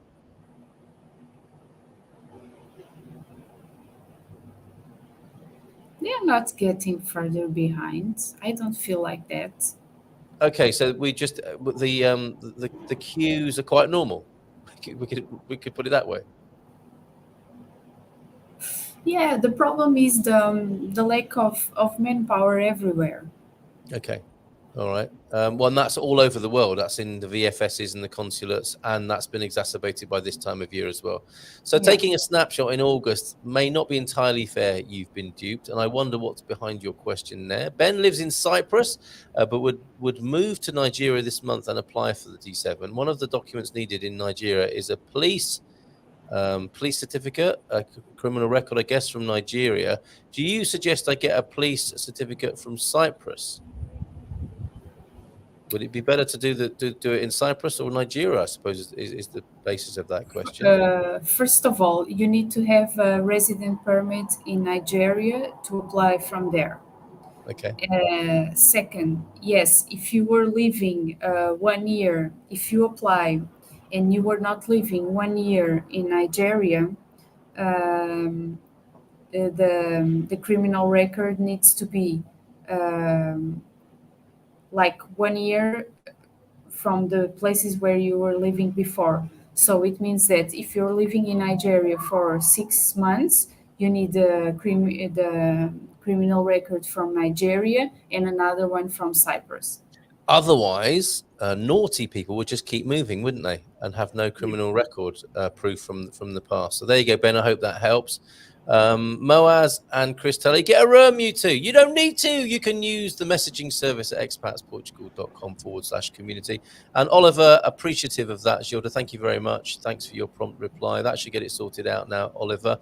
They're not getting further behind. I don't feel like that. Okay, so we just the queues are quite normal. We could put it that way. Yeah, the problem is the lack of manpower everywhere. Okay. All right. Well, and that's all over the world. That's in the VFSs and the consulates, and that's been exacerbated by this time of year as well. So Yeah. taking a snapshot in August may not be entirely fair. You've been duped, and I wonder what's behind your question there. Ben lives in Cyprus, but would move to Nigeria this month and apply for the D7. One of the documents needed in Nigeria is a police certificate, a criminal record, I guess, from Nigeria. Do you suggest I get a police certificate from Cyprus? Would it be better to do it in Cyprus or Nigeria, I suppose, is the basis of that question. First of all, you need to have a resident permit in Nigeria to apply from there. Okay. Second, yes, if you were living 1 year, if you apply and you were not living 1 year in Nigeria, the criminal record needs to be like 1 year from the places where you were living before. So it means that if you're living in Nigeria for 6 months, you need the criminal record from Nigeria and another one from Cyprus. Otherwise, naughty people would just keep moving, wouldn't they? And have no criminal record proof from the past. So there you go, Ben. I hope that helps. Moaz and Chris Tully, get a room, you two. You don't need to. You can use the messaging service at expatsportugal.com/community. And Oliver, appreciative of that, Gilda. Thank you very much. Thanks for your prompt reply. That should get it sorted out now, Oliver.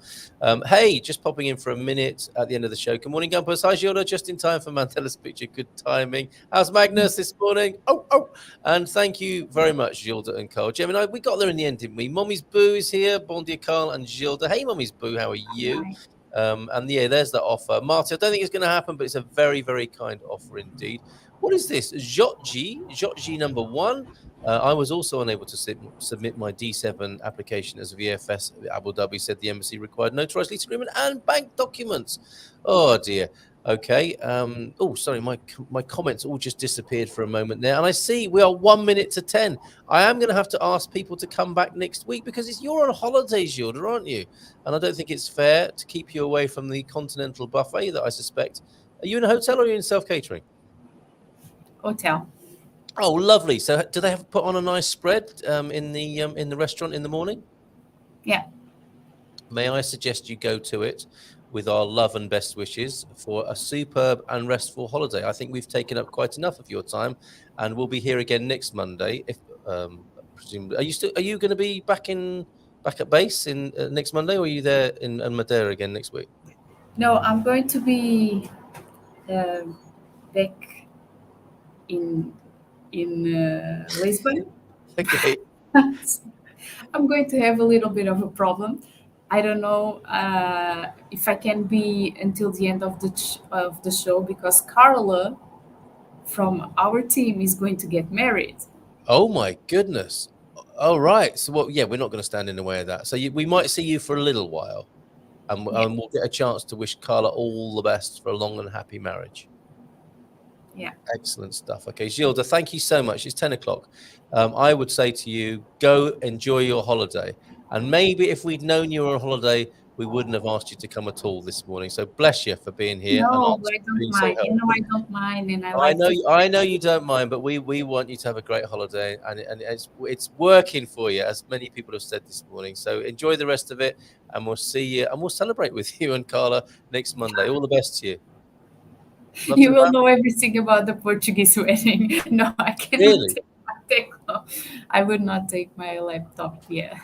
Hey, just popping in for a minute at the end of the show. Good morning, Gumpers. Hi, Gilda. Just in time for Mandela's picture. Good timing. How's Magnus this morning? Oh. And thank you very much, Gilda and Carl. Gemini, we got there in the end, didn't we? Mommy's Boo is here. Bon dia, Carl and Gilda. Hey, Mommy's Boo, how are you? And yeah, there's the offer. Marty, I don't think it's going to happen, but it's a very, very kind offer indeed. What is this? Jotji number 1. I was also unable to submit my D7 application as VFS. Abu Dhabi said the embassy required notarized lease agreement and bank documents. Oh dear. Okay. Oh, sorry. My comments all just disappeared for a moment there. And I see we are 1 minute to 10. I am going to have to ask people to come back next week because you're on holidays, Gilda, aren't you? And I don't think it's fair to keep you away from the continental buffet that I suspect. Are you in a hotel or are you in self-catering? Hotel. Oh, lovely. So do they have put on a nice spread in the restaurant in the morning? Yeah. May I suggest you go to it with our love and best wishes for a superb and restful holiday. I think we've taken up quite enough of your time, and we'll be here again next Monday. If presumably, are you going to be back at base in next Monday, or are you there in Madeira again next week? No, I'm going to be back in Lisbon. Okay. I'm going to have a little bit of a problem. I don't know if I can be until the end of the show because Carla from our team is going to get married. Oh my goodness. All right. So well, yeah, we're not going to stand in the way of that. So we might see you for a little while, and Yeah. we'll get a chance to wish Carla all the best for a long and happy marriage. Yeah. Excellent stuff. Okay, Gilda, thank you so much. It's 10 o'clock. I would say to you, go enjoy your holiday. And maybe if we'd known you were on holiday, we wouldn't have asked you to come at all this morning. So bless you for being here and No, also I don't being so mind. You know, helpful. I don't mind, and I like to. I know you don't mind, but we want you to have a great holiday, and it's working for you, as many people have said this morning. So enjoy the rest of it, and we'll see you, and we'll celebrate with you and Carla next Monday. All the best to you. Love You to will know everything about the Portuguese wedding. No, I cannot really. take I would not take my laptop there.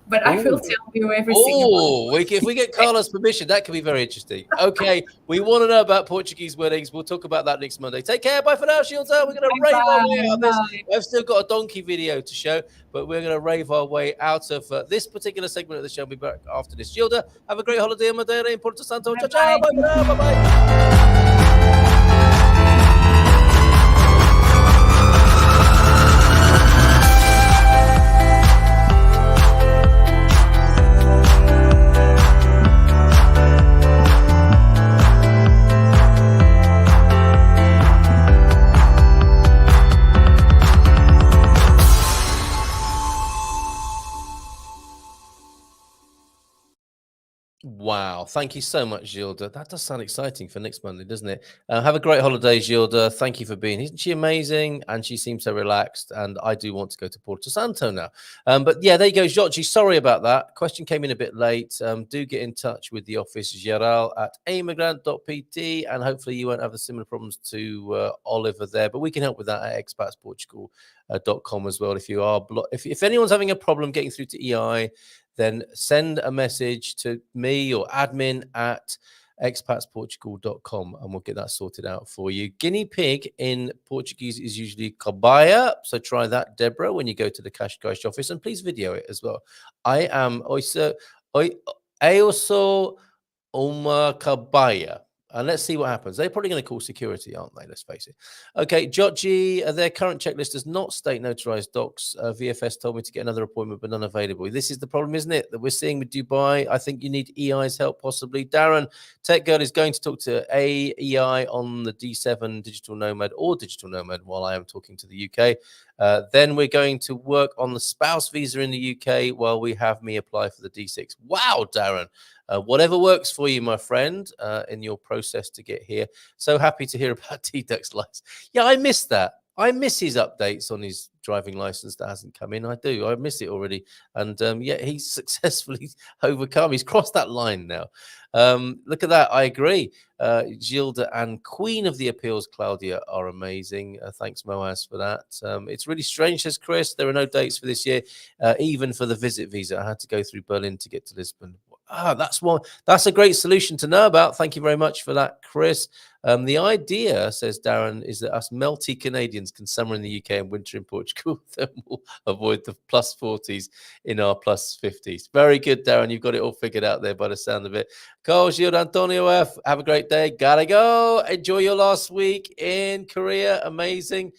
But I will Oh. tell you everything about Oh, if we get Carla's permission, that could be very interesting. Okay, we want to know about Portuguese weddings. We'll talk about that next Monday. Take care. Bye for now, Gilda. We're going to rave our way out of this. Bye. I've still got a donkey video to show, but we're going to rave our way out of this particular segment of the show. We'll be back after this. Gilda, have a great holiday in Madeira in Porto Santo. Ciao, ciao. Bye for now. Bye-bye. Wow. Thank you so much, Gilda. That does sound exciting for next Monday, doesn't it? Have a great holiday, Gilda. Thank you for being here. Isn't she amazing? And she seems so relaxed. And I do want to go to Porto Santo now. But yeah, there you go, Giorgi. Sorry about that. Question came in a bit late. Do get in touch with the office, Geral at immigrant.pt. And hopefully you won't have the similar problems to Oliver there. But we can help with that at expatsportugal.com as well. If you are, if anyone's having a problem getting through to EI, then send a message to me or admin at expatsportugal.com and we'll get that sorted out for you. Guinea pig in Portuguese is usually cobaia. So try that, Deborah, when you go to the Cascais office, and please video it as well. I am also uma cobaia. And let's see what happens. They're probably going to call security, aren't they? Let's face it. Okay, Joji, their current checklist does not state notarized docs. VFS told me to get another appointment, but none available. This is the problem, isn't it, that we're seeing with Dubai? I think you need EI's help, possibly. Darren, Tech Girl is going to talk to AEI on the D7 Digital Nomad or Digital Nomad while I am talking to the UK. Then we're going to work on the spouse visa in the UK while we have me apply for the D6. Wow, Darren. Whatever works for you, my friend, in your process to get here. So happy to hear about T-Duck's license. Yeah, I missed that. I miss his updates on his driving license that hasn't come in. I do. I miss it already. And yeah, he's successfully overcome. He's crossed that line now. Look at that. I agree. Gilda and Queen of the Appeals, Claudia, are amazing. Thanks, Moaz, for that. It's really strange, says Chris. There are no dates for this year, even for the visit visa. I had to go through Berlin to get to Lisbon. That's one. That's a great solution to know about. Thank you very much for that, Chris. The idea, says Darren, is that us melty Canadians can summer in the UK and winter in Portugal. Then we'll avoid the plus 40s in our plus 50s. Very good, Darren. You've got it all figured out there by the sound of it. Carl, Gilda, Antonio F. Have a great day. Gotta go. Enjoy your last week in Korea. Amazing.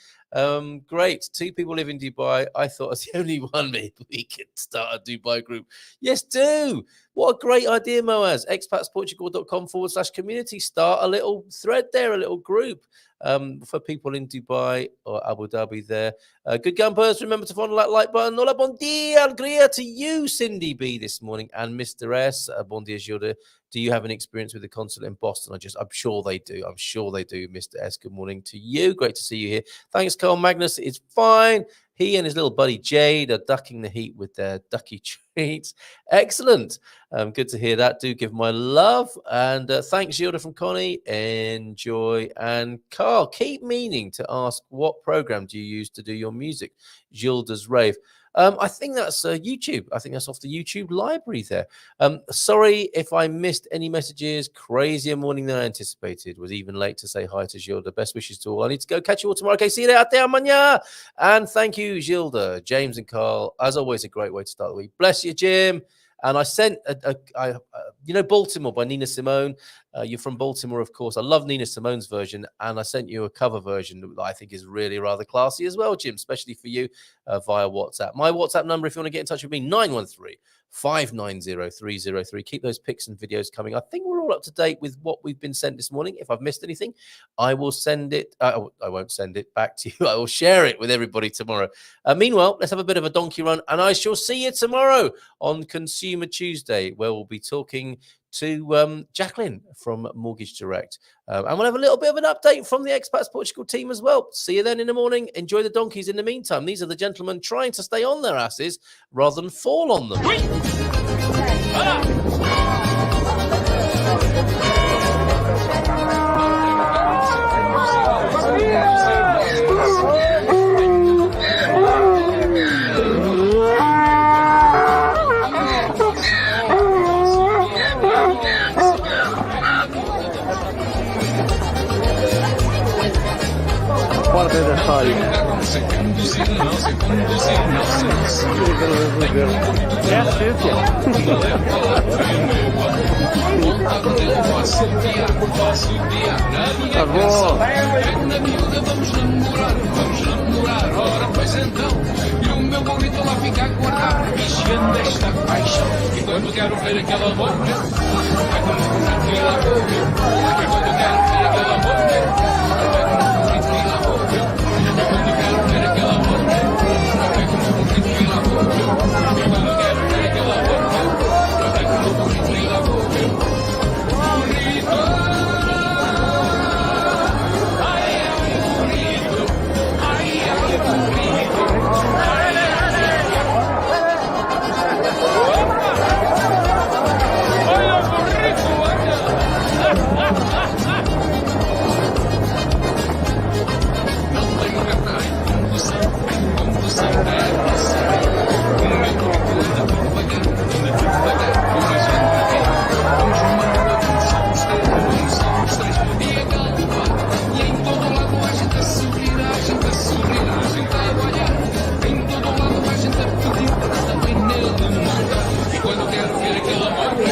Great. 2 people live in Dubai. I thought I was the only one. Maybe we could start a Dubai group. Yes, do. What a great idea, Moaz. expatsportugal.com/community. Start a little thread there, a little group for people in Dubai or Abu Dhabi there. Good gumpers. Remember to follow that like button. Hola, bon dia, alegria to you, Cindy B, this morning, and Mr. S. Bon dia, Gilda. Do you have an experience with the consulate in Boston? I'm sure they do. I'm sure they do, Mr. S. Good morning to you. Great to see you here. Thanks, Carl Magnus. It's fine. He and his little buddy Jade are ducking the heat with their ducky treats. Excellent. Good to hear that. Do give my love. And thanks, Gilda from Connie. Enjoy. And Carl, keep meaning to ask, what program do you use to do your music? Gilda's rave. I think that's YouTube. I think that's off the YouTube library there. Sorry if I missed any messages. Crazier morning than I anticipated. Was even late to say hi to Gilda. Best wishes to all. I need to go. Catch you all tomorrow. Okay, see you there. Até amanhã. And thank you, Gilda, James and Carl. As always, a great way to start the week. Bless you, Jim. And I sent, Baltimore by Nina Simone. You're from Baltimore, of course. I love Nina Simone's version. And I sent you a cover version that I think is really rather classy as well, Jim, especially for you via WhatsApp. My WhatsApp number, if you want to get in touch with me, 913-590-303. Keep those pics and videos coming. I think we're all up to date with what we've been sent this morning. If I've missed anything, I will send it. I won't send it back to you. I will share it with everybody tomorrow. Meanwhile, let's have a bit of a donkey run, and I shall see you tomorrow on Consumer Tuesday, where we'll be talking to Jacqueline from Mortgage Direct. And we'll have a little bit of an update from the Expats Portugal team as well. See you then in the morning. Enjoy the donkeys in the meantime. These are the gentlemen trying to stay on their asses rather than fall on them. Bora ver a história. É a ciência. Tá bom. Vamos namorar, ora pois então. E o meu bonito lá fica a guardar, vigiando esta paixão. E quando quero ver aquela boca, é como um tranquila boca. E quando quero ver aquela boca, quando quero ver aquela boca,